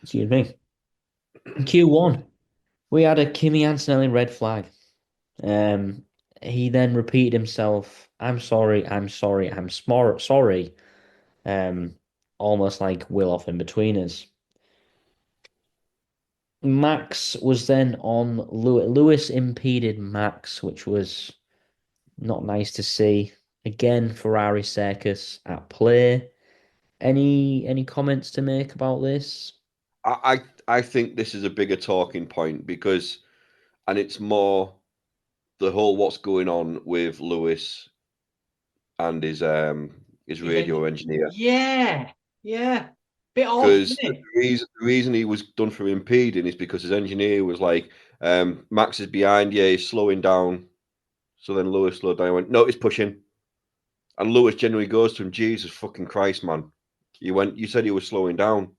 Excuse me. Q1, we had a Kimi Antonelli red flag. He then repeated himself, I'm sorry. Almost like Will off in between us. Max was then on Lewis impeded Max, which was Not nice to see. Again, Ferrari circus at play. Any comments to make about this? I think this is a bigger talking point because, and it's more the whole what's going on with Lewis and his radio engineer. Yeah. Bit odd, Because isn't it? the reason he was done for impeding is because his engineer was like, Max is behind you, he's slowing down. So then Lewis slowed down and went, no, he's pushing. And Lewis generally goes to him, Jesus fucking Christ, man. You said he was slowing down.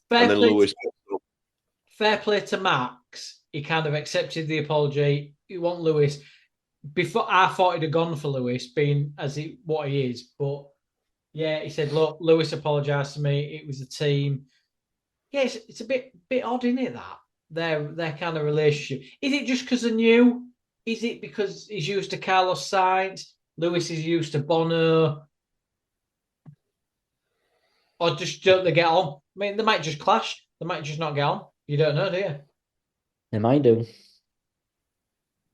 Fair And then play, Lewis, fair play to Max. He kind of accepted the apology. You want Lewis. Before I thought he'd have gone for Lewis, being what he is. But yeah, he said, look, Lewis apologised to me. It was a team. Yeah, it's a bit odd, isn't it, that? Their kind of relationship. Is it just because they're new? Is it because he's used to Carlos Sainz? Lewis is used to Bono? Or just don't they get on? I mean, they might just clash. They might just not get on. You don't know, do you? They might do.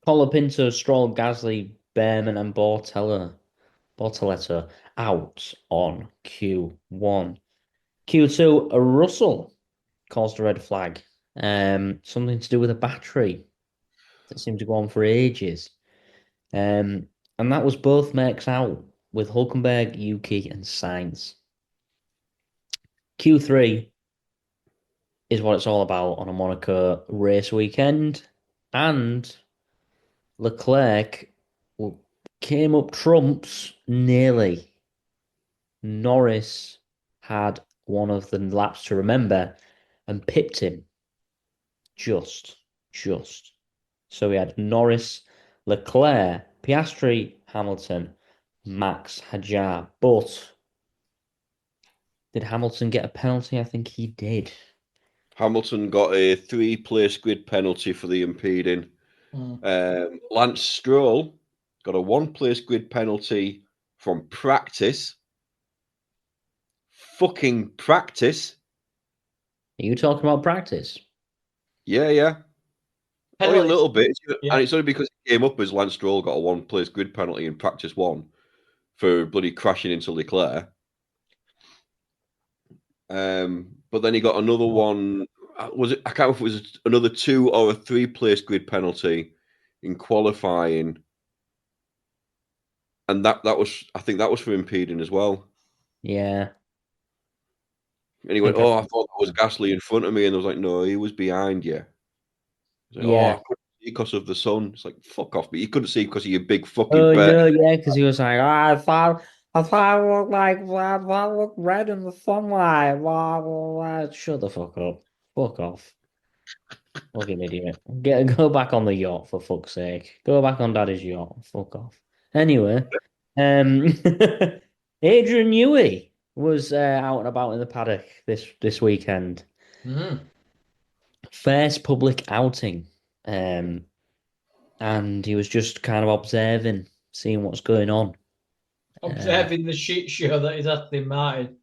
Colapinto, Stroll, Gasly, Behrman, and Bortoletto out on Q1. Q2, a Russell caused a red flag. Something to do with a battery that seemed to go on for ages. And that was both makes out with Hulkenberg, Yuki, and Sainz. Q3 is what it's all about on a Monaco race weekend. And Leclerc came up trumps nearly. Norris had one of the laps to remember and pipped him. Just. So we had Norris, Leclerc, Piastri, Hamilton, Max, Hadjar. But did Hamilton get a penalty? I think he did. Hamilton got a 3-place grid penalty for the impeding. Lance Stroll got a 1-place grid penalty from practice. Fucking practice. Are you talking about practice? Yeah. Only a little bit. Yeah. And it's only because it came up as Lance Stroll got a 1-place grid penalty in practice 1 for bloody crashing into Leclerc. But then he got another one. Was it? I can't remember if it was another 2 or a 3-place grid penalty in qualifying, and that was, I think that was for impeding as well. Yeah. And he went, "Oh, I thought that was Gasly in front of me," and I was like, "No, he was behind you." Like, Yeah. "Oh, I couldn't see because of the sun." It's like, "Fuck off!" But you couldn't see because of your big fucking Oh bet. no, yeah, because he was like, I thought it looked like I looked red in the sunlight. Blah, blah, blah. Shut the fuck up. Fuck off. Fucking idiot. Go back on the yacht for fuck's sake. Go back on Daddy's yacht. Fuck off. Anyway, um, Adrian Newey was out and about in the paddock this weekend. First public outing. And he was just kind of observing, seeing what's going on. Observing the shit show that is Aston Martin.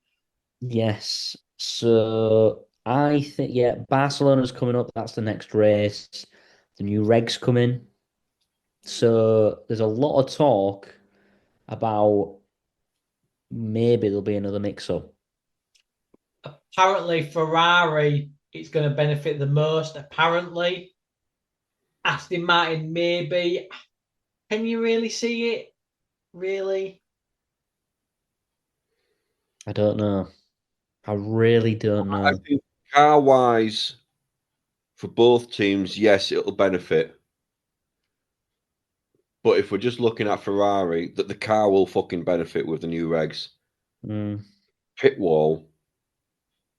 Yes. So I think, yeah, Barcelona's coming up. That's the next race. The new regs come in. So there's a lot of talk about maybe there'll be another mix-up. Apparently, Ferrari it's going to benefit the most. Apparently, Aston Martin maybe. Can you really see it? Really? I don't know. I really don't know. I think car-wise, for both teams, yes, it'll benefit. But if we're just looking at Ferrari, that the car will fucking benefit with the new regs. Pit wall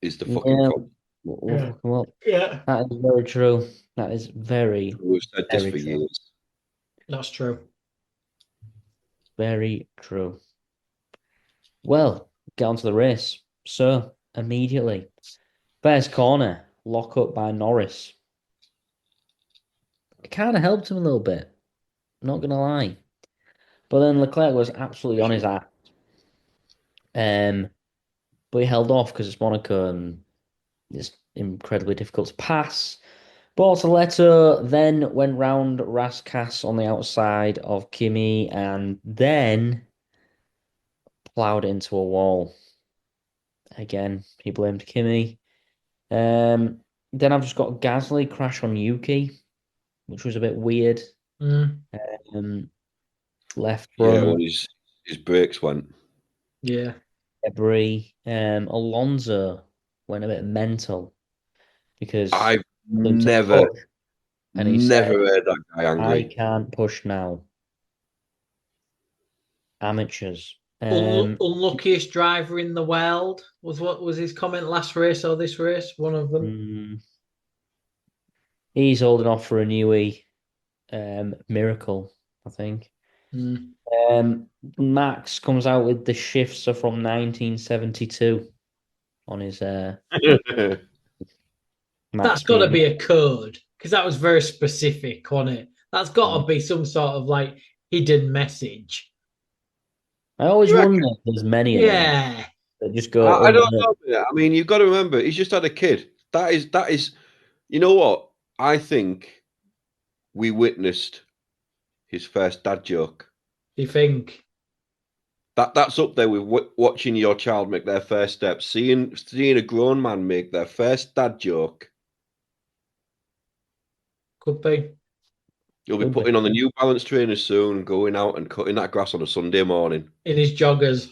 is the fucking problem. We'll fuck 'em up. Yeah. That is very true. That is very, We've said this very for true. years. That's true. Very true. Well, get on to the race. So, immediately, first corner, lock up by Norris. It kind of helped him a little bit, not going to lie. But then Leclerc was absolutely on his ass. But he held off because it's Monaco and it's incredibly difficult to pass. Bortoletto then went round Raskas on the outside of Kimi and then ploughed into a wall. Again, he blamed Kimi. Then I've just got Gasly crash on Yuki, which was a bit weird. Left Yeah, front. when his brakes went. Yeah. Debris. Alonso went a bit mental because I've them to never push, and he said, heard that guy I angry. can't push now. Amateurs. Unluckiest driver in the world what was his comment last race or this race? One of them. He's holding off for a newie miracle, I think. Max comes out with the shifts are from 1972 on his That's got to be a code because that was very specific on it. That's got to be some sort of like hidden message. I always wonder if there's many of them that just go. I don't know. I mean, you've got to remember, he's just had a kid. That is. You know what? I think we witnessed his first dad joke. Do you think? That's up there with watching your child make their first steps, seeing a grown man make their first dad joke. Could be. You'll be putting on the New Balance trainers soon, going out and cutting that grass on a Sunday morning. In his joggers.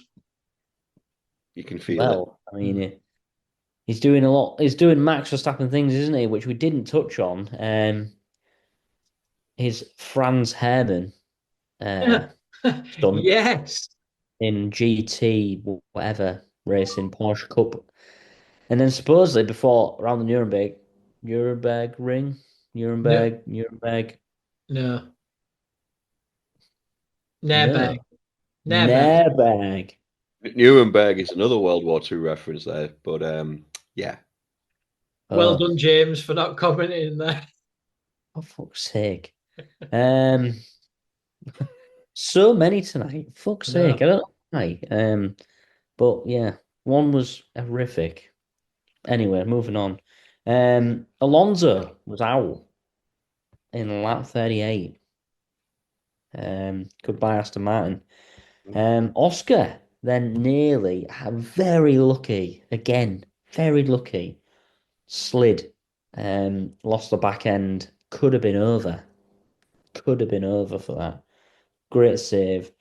You can feel it. I mean, he's doing a lot. He's doing Max Verstappen things, isn't he? Which we didn't touch on. His Franz Hermann stunt. Yes. In GT, whatever, racing, Porsche Cup. And then supposedly before, around the Nuremberg ring? Nuremberg. No. Nuremberg. Nuremberg is another World War II reference there, but yeah. Well done, James, for not commenting there. For fuck's sake. So many tonight. Fuck's sake. I don't know why. But yeah, one was horrific. Anyway, moving on. Alonso was out in lap 38. Goodbye, Aston Martin. Oscar then nearly, very lucky, slid. Lost the back end. Could have been over for that. Great save.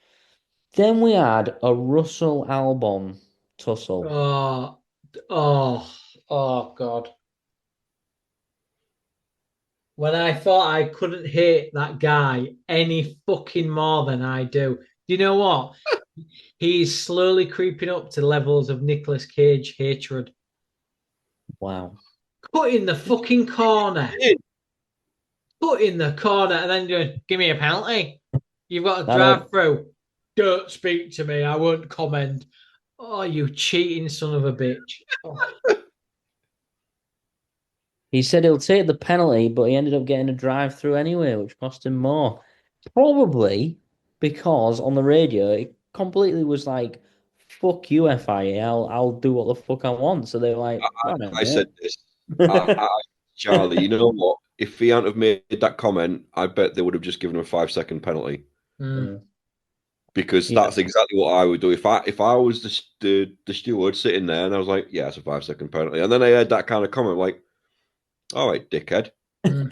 Then we had a Russell Albon tussle. Oh, God. When I thought I couldn't hate that guy any fucking more than I do. You know what? He's slowly creeping up to levels of Nicolas Cage hatred. Wow. Put in the fucking corner. Put in the corner and then going, give me a penalty. You've got to drive through. Don't speak to me. I won't comment. Oh, you cheating son of a bitch. Oh. He said he'll take the penalty, but he ended up getting a drive-through anyway, which cost him more. Probably because on the radio, it completely was like, fuck you, FIA. I'll do what the fuck I want. So they were like, I said this. Charlie, you know what? If he hadn't have made that comment, I bet they would have just given him a 5-second penalty. Because that's exactly what I would do. If I was the steward sitting there and I was like, yeah, it's a 5-second penalty. And then I heard that kind of comment, like, all right, dickhead. I'm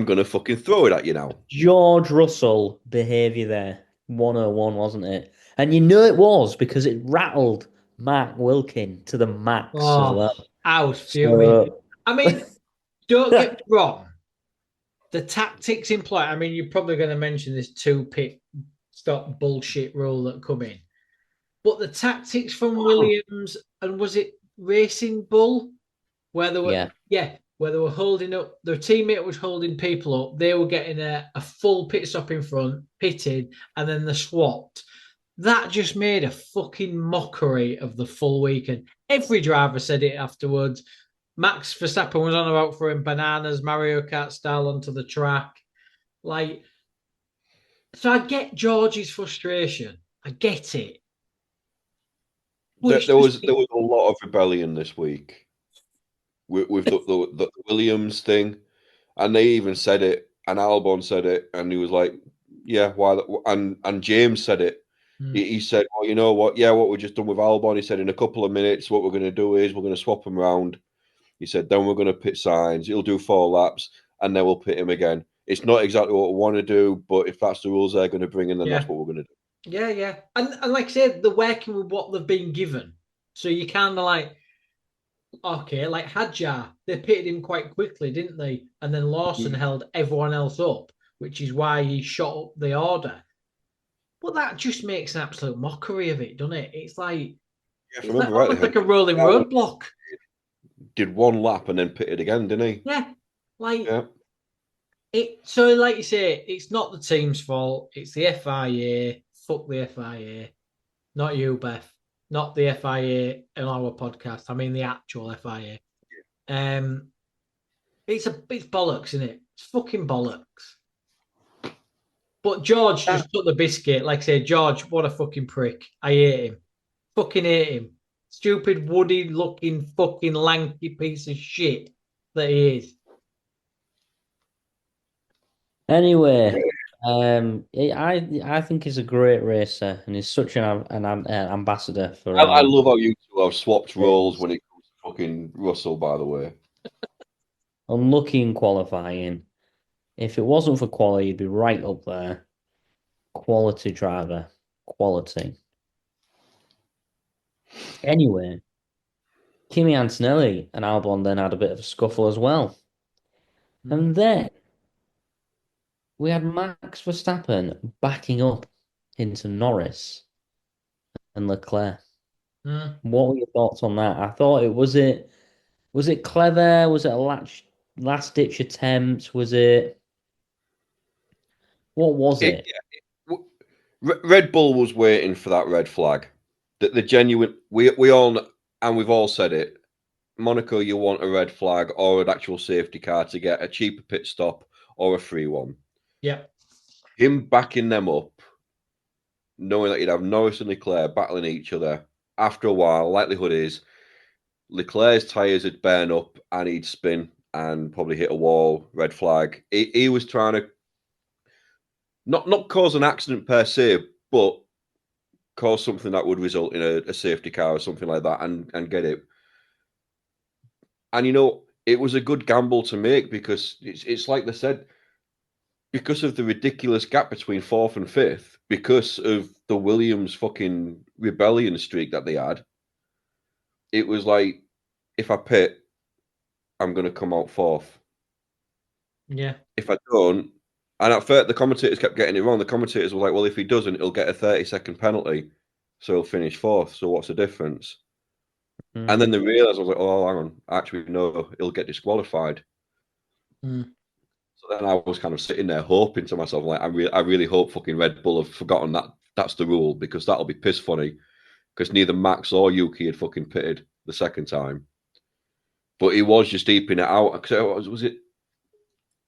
going to fucking throw it at you now. George Russell behaviour there. 101, wasn't it? And you know it was because it rattled Mark Wilkin to the max as well. I was fuming. I mean, don't get me wrong. The tactics employed, I mean, you're probably going to mention this 2-pit stop bullshit rule that come in. But the tactics from Williams, and was it Racing Bull? Where they were, where they were holding up, their teammate was holding people up. They were getting a full pit stop in front, pitted, and then the swapped. That just made a fucking mockery of the full weekend. Every driver said it afterwards. Max Verstappen was on about throwing bananas, Mario Kart style onto the track. Like, so I get George's frustration. I get it. There was a lot of rebellion this week with the Williams thing, and they even said it, and Albon said it, and he was like, "Yeah, why?" And James said it. He said, "Oh, you know what? Yeah, what we've just done with Albon." He said, "In a couple of minutes, what we're going to do is we're going to swap him around." He said, "Then we're going to pit Sainz. He'll do 4 laps, and then we'll pit him again. It's not exactly what we want to do, but if that's the rules they're going to bring in, then that's what we're going to do." Yeah. And like I said, they're working with what they've been given. So you kind of like, okay, like Hadjar, they pitted him quite quickly, didn't they? And then Lawson held everyone else up, which is why he shot up the order. But that just makes an absolute mockery of it, doesn't it? It's like, If I remember almost like a rolling roadblock. Did 1 lap and then pitted again, didn't he? Yeah, like it. So, like you say, it's not the team's fault. It's the FIA. Fuck the FIA. Not you, Beth. Not the FIA on our podcast. I mean the actual FIA. It's bollocks, isn't it? It's fucking bollocks. But George just took the biscuit. Like I say, George, what a fucking prick. I hate him. Fucking hate him. Stupid, woody looking, fucking lanky piece of shit that he is. Anyway, I think he's a great racer, and he's such an ambassador for. I love how you two have swapped roles when it comes to fucking Russell. By the way, unlucky in qualifying. If it wasn't for quality, he'd be right up there. Quality driver, quality. Anyway, Kimi Antonelli and Albon then had a bit of a scuffle as well. And then we had Max Verstappen backing up into Norris and Leclerc. What were your thoughts on that? I thought was it clever? Was it a last ditch attempt? Was it what was it? Red Bull was waiting for that red flag. The genuine we all know, and we've all said it. Monaco, you want a red flag or an actual safety car to get a cheaper pit stop or a free one. Yeah. Him backing them up, knowing that you'd have Norris and Leclerc battling each other, after a while, likelihood is Leclerc's tyres would burn up and he'd spin and probably hit a wall, red flag. He was trying to not cause an accident per se, but cause something that would result in a safety car or something like that and get it. And, it was a good gamble to make because it's like they said, because of the ridiculous gap between 4th and 5th, because of the Williams fucking rebellion streak that they had, it was like, if I pit, I'm going to come out 4th. Yeah. If I don't, and at first the commentators kept getting it wrong. The commentators were like, well, if he doesn't, he'll get a 30-second penalty, so he'll finish 4th. So what's the difference? And then they realised, I was like, oh, hang on, actually, no, he'll get disqualified. So then I was kind of sitting there hoping to myself, like, I really hope fucking Red Bull have forgotten that that's the rule, because that'll be piss funny, because neither Max or Yuki had fucking pitted the second time. But he was just deeping it out. Was it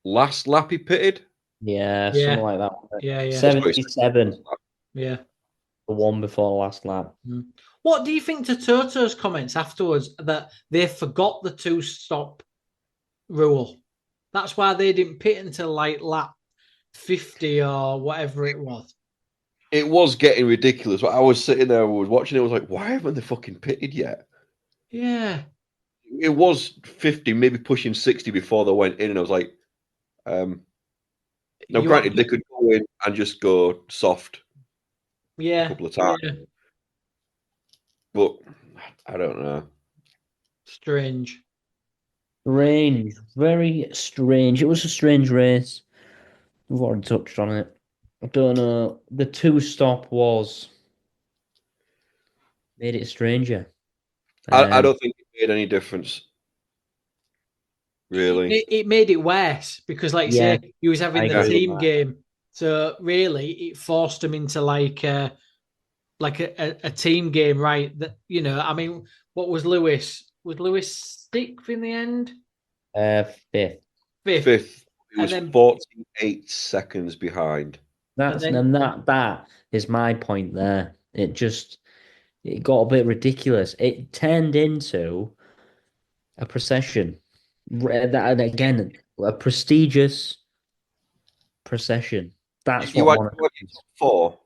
last lap he pitted? Yeah, something like that. Yeah. 77. Yeah. The one before the last lap. What do you think to Toto's comments afterwards that they forgot the 2-stop rule? That's why they didn't pit until like lap 50 or whatever it was. It was getting ridiculous. I was sitting there, I was watching it, I was like, why haven't they fucking pitted yet? Yeah. It was 50, maybe pushing 60 before they went in, and I was like, now granted, they could go in and just go soft a couple of times. Yeah. But I don't know. Strange. Very strange. It was a strange race. We've already touched on it. I don't know. The 2-stop made it stranger. I don't think it made any difference. Really, it made it worse because, like you say, he was having the team game. So really, it forced him into like a team game, right? That I mean, what was Lewis? Was Lewis 6th in the end? 5th. 5th. It was 48 seconds behind. That is my point there. It got a bit ridiculous. It turned into A procession. And again, a prestigious procession. That's You what had Monaco is. top four,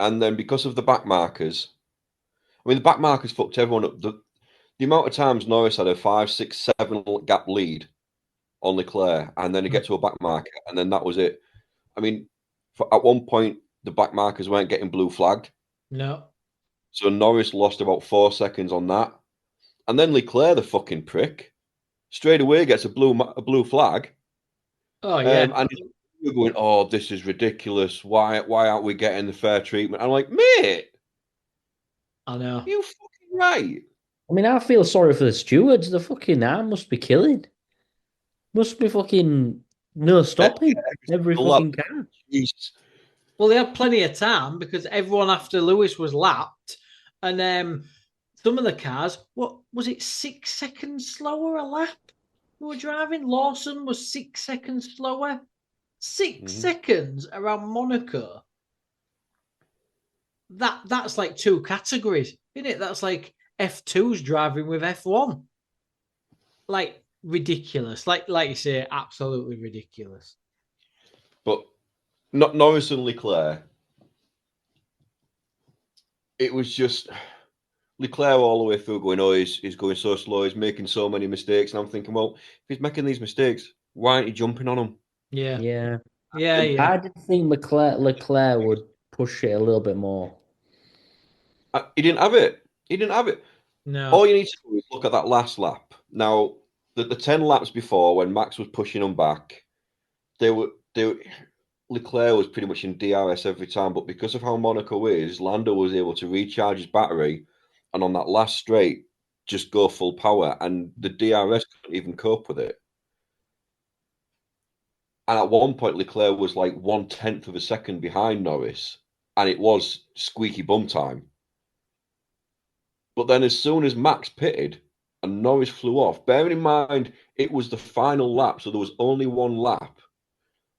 and then because of the back markers, I mean, the back markers fucked everyone up. The amount of times Norris had a 5, 6, 7 gap lead on Leclerc, and then he get to a back marker, and then that was it. I mean, at one point, the back markers weren't getting blue flagged. No. So Norris lost about 4 seconds on that. And then Leclerc, the fucking prick, straight away gets a blue flag. Oh, yeah. And you're going, oh, this is ridiculous. Why aren't we getting the fair treatment? I'm like, mate, I know. you fucking right. I mean, I feel sorry for the stewards. The fucking arm must be killing. Must be fucking no stopping every fucking car. Jesus. Well, they had plenty of time because everyone after Lewis was lapped, and some of the cars, what was it, 6 seconds slower a lap? We were driving. Lawson was 6 seconds slower. 6 seconds around Monaco. That's like two categories, isn't it? That's like F2's driving with F1. Like ridiculous. Like you say, absolutely ridiculous. But not Norris and Leclerc. It was just Leclerc all the way through going, oh, he's going so slow, he's making so many mistakes. And I'm thinking, well, if he's making these mistakes, why aren't you jumping on him? Yeah. Yeah. Yeah. I did think Leclerc would push it a little bit more. He didn't have it. No. All you need to do is look at that last lap. Now, the 10 laps before, when Max was pushing him back, Leclerc was pretty much in DRS every time. But because of how Monaco is, Lando was able to recharge his battery, and on that last straight, just go full power, and the DRS couldn't even cope with it. And at one point, Leclerc was like 1/10 of a second behind Norris, and it was squeaky bum time. But then as soon as Max pitted and Norris flew off, bearing in mind it was the final lap, so there was only one lap,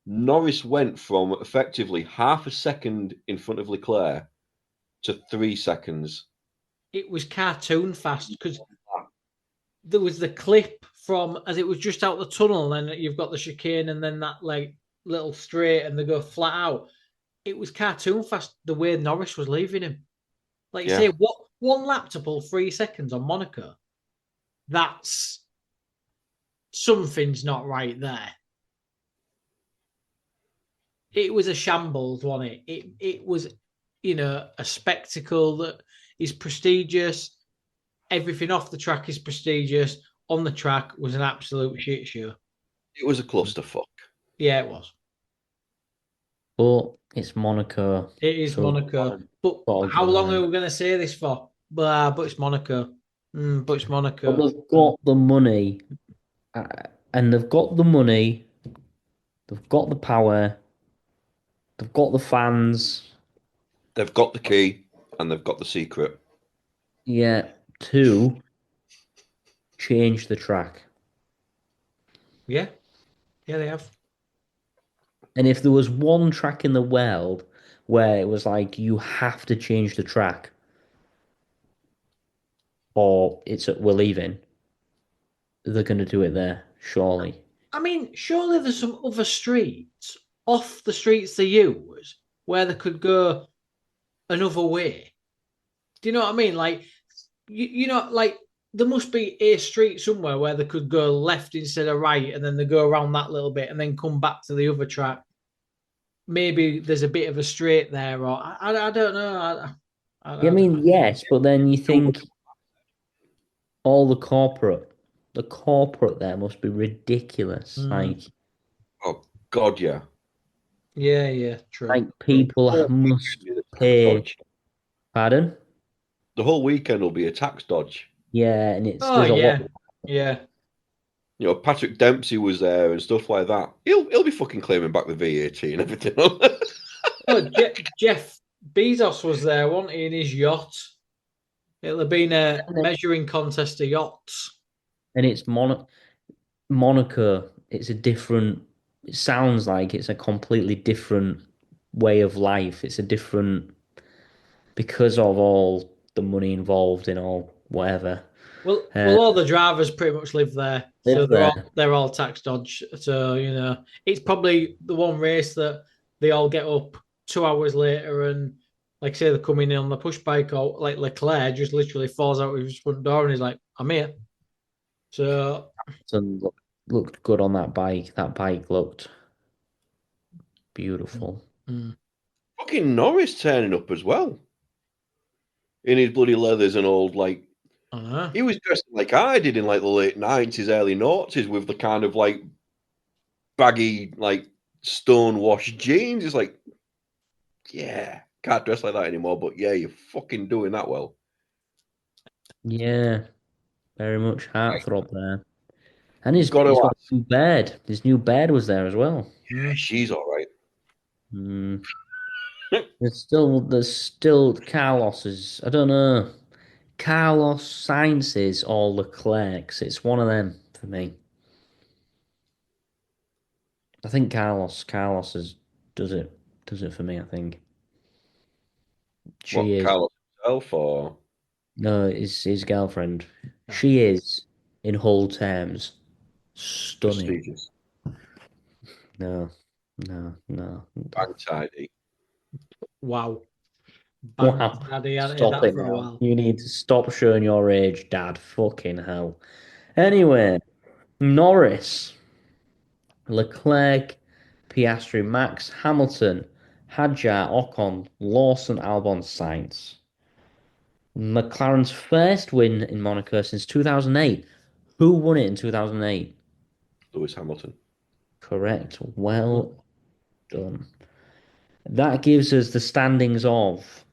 Norris went from effectively half a second in front of Leclerc to 3 seconds. It was cartoon fast because there was the clip from as it was just out the tunnel, and then you've got the chicane, and then that like little straight, and they go flat out. It was cartoon fast the way Norris was leaving him. Like you say, what one lap to pull 3 seconds on Monaco? That's something's not right there. It was a shambles, wasn't it? It was, a spectacle that is prestigious. Everything off the track is prestigious. On the track was an absolute shit show. It was a clusterfuck. Yeah, it was. But it's Monaco. It is Monaco. But how long are we going to say this for? But it's Monaco. But it's Monaco. But they've got the money. And they've got the money. They've got the power. They've got the fans. They've got the key and they've got the secret. Yeah, to change the track. Yeah. Yeah, they have. And if there was one track in the world where it was like you have to change the track or we're leaving, they're going to do it there, surely. I mean, surely there's some other streets off the streets they use where they could go another way. Do you know what I mean? Like, like there must be a street somewhere where they could go left instead of right, and then they go around that little bit and then come back to the other track. Maybe there's a bit of a straight there, or I don't know. I mean, yes, but then you think all the corporate there must be ridiculous. Like, oh God, yeah. Yeah, true. Like people must pay. Pardon? The whole weekend will be a tax dodge. Yeah, and it's yeah. Patrick Dempsey was there and stuff like that. He'll be fucking claiming back the VAT and everything. Jeff Bezos was there, wasn't he, in his yacht? It'll have been a measuring contest of yachts. And it's Monaco. It's a different. It sounds like it's a completely different way of life. It's a different because of all the money involved in all whatever. Well, all the drivers pretty much live there, so Live they're all tax dodge. So it's probably the one race that they all get up 2 hours later, and like say they're coming in on the push bike, or like Leclerc just literally falls out of his front door and he's like, "I'm here." So looked good on that bike. That bike looked beautiful. Fucking Norris turning up as well. In his bloody leathers and old, like, he was dressed like I did in like the late 90s, early noughties with the kind of like baggy, like stone-washed jeans. It's like, yeah, can't dress like that anymore, but yeah, you're fucking doing that well. Yeah, very much heartthrob there. And he's Gotta got a new bed. His new bed was there as well. Yeah, she's all right. There's still Carlos's. I don't know. Carlos Sainz's or Leclerc's. It's one of them for me. I think Carlos does it for me. I think. She is. Carlos himself or No, it's his girlfriend. She is, in whole terms, stunning. prestigious? No. Bang tidy. Wow. Wow. Daddy, Stop it now. You need to stop showing your age, Dad. Fucking hell. Anyway, Norris, Leclerc, Piastri, Max, Hamilton, Hadjar, Ocon, Lawson, Albon, Sainz. McLaren's first win in Monaco since 2008. Who won it in 2008? Lewis Hamilton. Correct. Well done. That gives us the standings of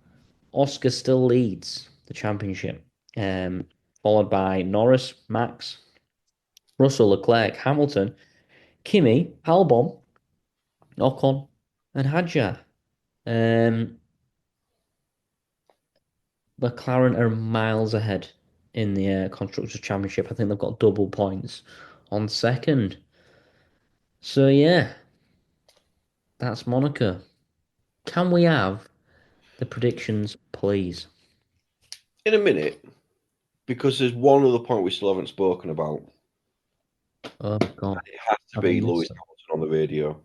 Oscar still leads the championship, followed by Norris, Max, Russell, Leclerc, Hamilton, Kimi, Albon, Ocon, and Hadjar. McLaren are miles ahead in the Constructors' Championship. I think they've got double points on second. So, yeah, that's Monaco. Can we have the predictions, please? In a minute, because there's one other point we still haven't spoken about. Oh, God. It has to be Lewis Hamilton on the radio.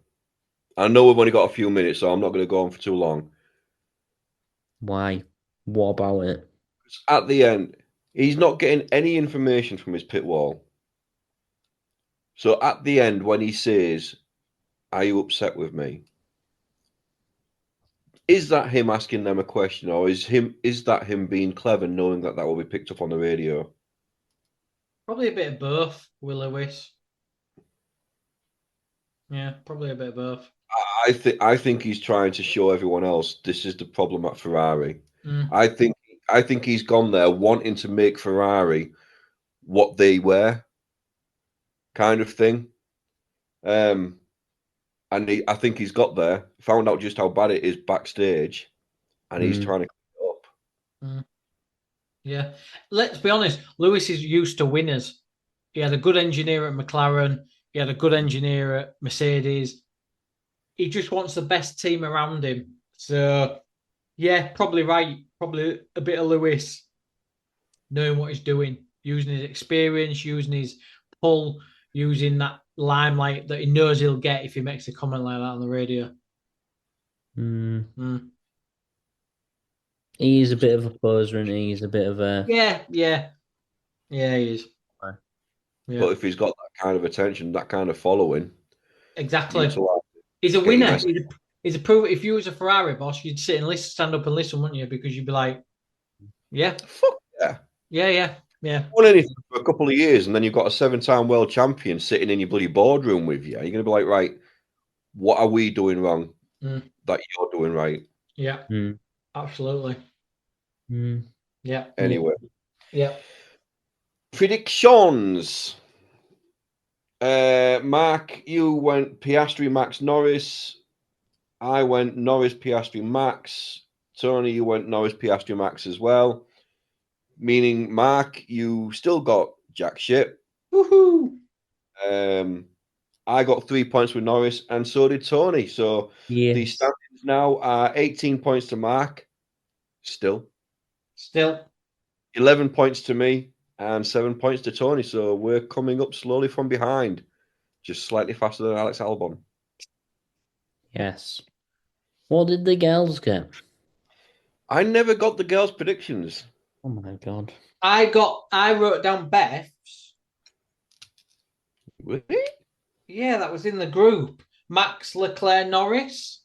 I know we've only got a few minutes, so I'm not going to go on for too long. Why? What about it? At the end, he's not getting any information from his pit wall. So at the end, when he says, "Are you upset with me?" Is that him asking them a question, or is that him being clever, knowing that will be picked up on the radio? Probably a bit of both, with Lewis. Yeah, probably a bit of both. I think he's trying to show everyone else this is the problem at Ferrari. I think he's gone there wanting to make Ferrari what they were, kind of thing. And I think he's got there, found out just how bad it is backstage, and he's trying to clean it up. Yeah, let's be honest. Lewis is used to winners. He had a good engineer at McLaren. He had a good engineer at Mercedes. He just wants the best team around him. So, yeah, probably right. Probably a bit of Lewis knowing what he's doing, using his experience, using his pull, using that limelight that he knows he'll get if he makes a comment like that on the radio. He's a bit of a poser, and he's a bit of a... Yeah, he is. Yeah. But if he's got that kind of attention, that kind of following... Exactly. He's a winner. He's a proof. If you was a Ferrari boss, you'd sit and listen, stand up and listen, wouldn't you? Because you'd be like, yeah. Fuck yeah. Yeah. Won anything for a couple of years, and then you've got a 7-time world champion sitting in your bloody boardroom with you. You're going to be like, right, what are we doing wrong that you're doing right? Yeah. Absolutely. Yeah. Anyway. Yeah. Predictions. Mark, you went Piastri, Max, Norris. I went Norris, Piastri, Max. Tony, you went Norris, Piastri, Max as well. Meaning, Mark, you still got jack shit. Woohoo! I got 3 points with Norris, and so did Tony. So the standings now are 18 points to Mark. Still. 11 points to me and 7 points to Tony. So we're coming up slowly from behind, just slightly faster than Alex Albon. Yes. What did the girls get? I never got the girls' predictions. Oh my god. I wrote down Beth's. Really? Yeah, that was in the group. Max, Leclerc, Norris.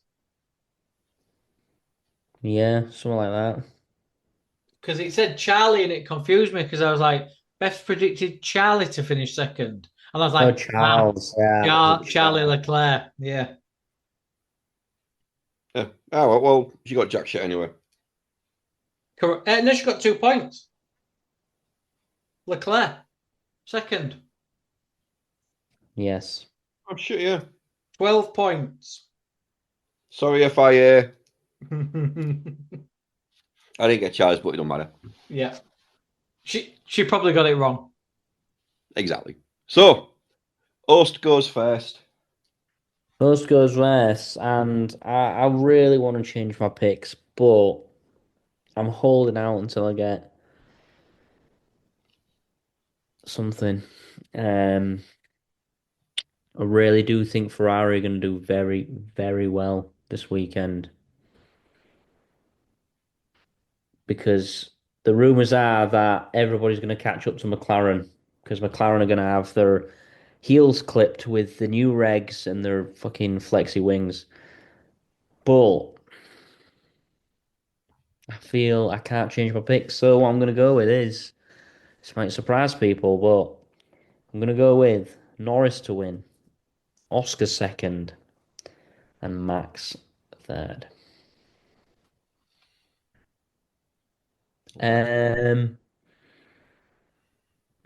Yeah, something like that. Because it said Charlie and it confused me because I was like, Beth predicted Charlie to finish second. And I was Oh, like, Charles. Yeah. Charlie Leclerc. Yeah. Yeah. Oh, well, she got jack shit anyway. Correct. No, she got 2 points. Leclerc, second. Yes. Oh, shit, yeah. 12 points. Sorry, FIA. I didn't get Charles, but it don't matter. Yeah. She probably got it wrong. Exactly. So, Ost goes first. First goes first, and I really want to change my picks, but I'm holding out until I get something. I really do think Ferrari are going to do very, very well this weekend. Because the rumours are that everybody's going to catch up to McLaren because McLaren are going to have their heels clipped with the new regs and their fucking flexi wings. But I feel I can't change my pick, so what I'm going to go with is this might surprise people, but I'm going to go with Norris to win, Oscar second, and Max third.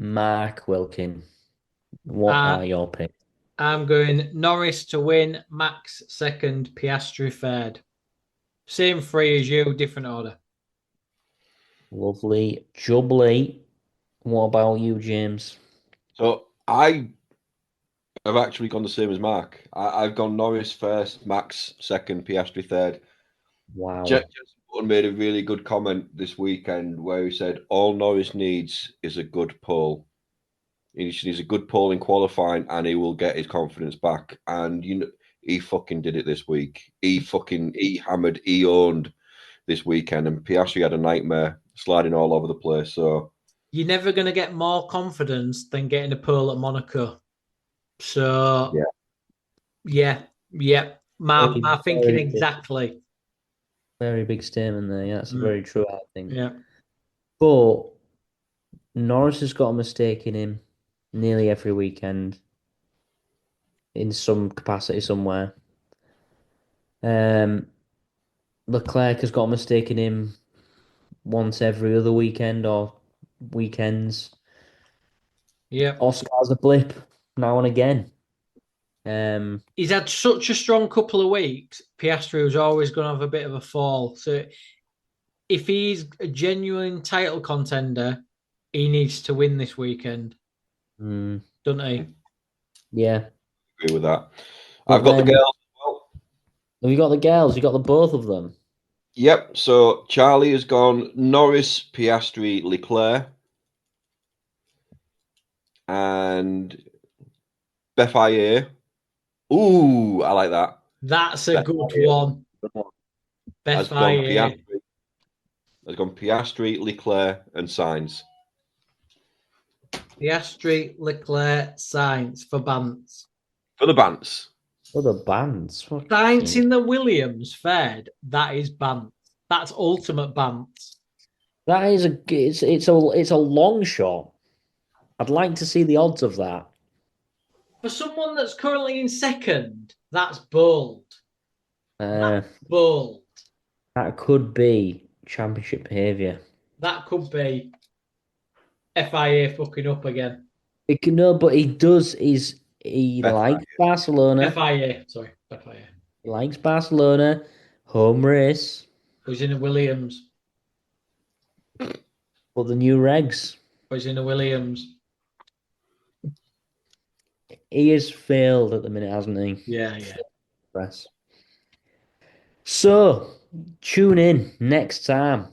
Mark Wilkin, what are your picks? I'm going Norris to win, Max second, Piastri third. Same three as you, different order. Lovely. Jubbly. What about you, James? So, I have actually gone the same as Mark. I've gone Norris first, Max second, Piastri third. Wow. Jensen Button made a really good comment this weekend where he said all Norris needs is a good pole. He needs a good pole in qualifying, and he will get his confidence back. And he fucking did it this week. He hammered, he owned this weekend, and Piastri had a nightmare sliding all over the place. So you're never going to get more confidence than getting a pole at Monaco. So yeah. My thinking exactly. Very big statement there. Yeah, that's very true, I think. Yeah. But Norris has got a mistake in him nearly every weekend in some capacity somewhere. Leclerc has got a mistake in him once every other weekend or weekends. Yeah. Oscar has a blip now and again. He's had such a strong couple of weeks. Piastri was always going to have a bit of a fall. So if he's a genuine title contender, he needs to win this weekend, doesn't he? Yeah. Agree with that. But I've got the girls as well. Have you got the girls? You got the both of them? Yep. So Charlie has gone Norris, Piastri, Leclerc, and Beth. Ooh, I like that. That's a good one. Has gone Piastri, Leclerc, and Sainz. Piastri, Leclerc, Sainz for Bants. For the Bants. For the bands. Sainz in the Williams third. That is Bants. That's ultimate Bants. That is it's a long shot. I'd like to see the odds of that. For someone that's currently in second, that's bold. Bold. That could be championship behaviour. That could be FIA fucking up again. But he does. He likes Barcelona. FIA. He likes Barcelona. Home race. Who's in a Williams? But the new regs. Who's in a Williams? He has failed at the minute, hasn't he? Yeah. Press. So, tune in next time.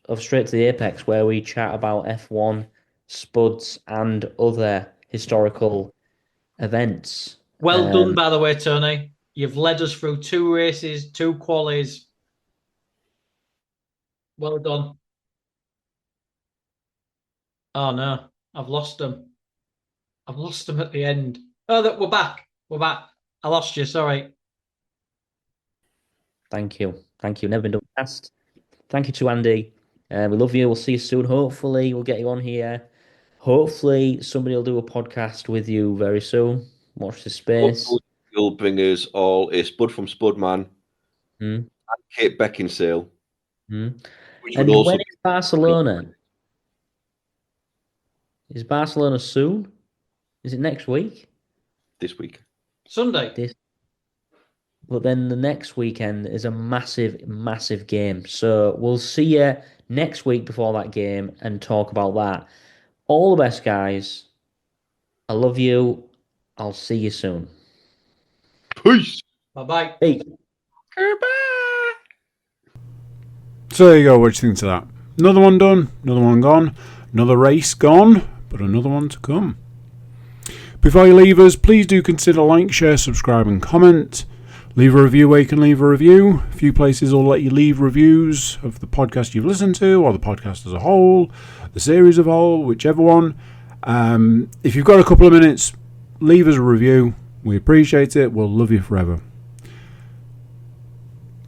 of Straight to the Apex, where we chat about F1, Spuds, and other historical events. Well done, by the way, Tony. You've led us through 2 races, 2 qualies. Well done. Oh no, I've lost them. I've lost them at the end. Oh, we're back. We're back. I lost you. Sorry. Thank you. Never been done past. Thank you to Andy. We love you. We'll see you soon. Hopefully, we'll get you on here. Hopefully, somebody will do a podcast with you very soon. Watch this space. Hopefully you'll bring us all a Spud from Spudman and Kate Beckinsale. Which And would also when is Barcelona? Is Barcelona soon? Is it next week? This week. Sunday. But then the next weekend is a massive, massive game. So we'll see you next week before that game and talk about that. All the best, guys. I love you. I'll see you soon. Peace. Bye-bye. Hey. Goodbye. So there you go, what do you think to that? Another one done, another one gone, another race gone, but another one to come. Before you leave us, please do consider like, share, subscribe and comment. Leave a review where you can leave a review. A few places will let you leave reviews of the podcast you've listened to, or the podcast as a whole, the series as a whole, whichever one. If you've got a couple of minutes, leave us a review. We appreciate it. We'll love you forever.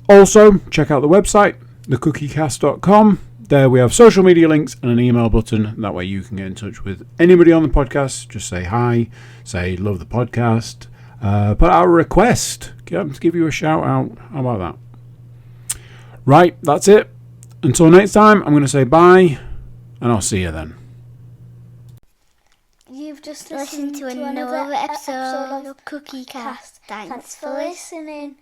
Also, check out the website, thecookiecast.com. There we have social media links and an email button. That way you can get in touch with anybody on the podcast. Just say hi, say love the podcast, put out a request, get them to give you a shout out. How about that? Right, that's it. Until next time, I'm going to say bye, and I'll see you then. You've just listened to another episode of Cookie Cast. Thanks for listening.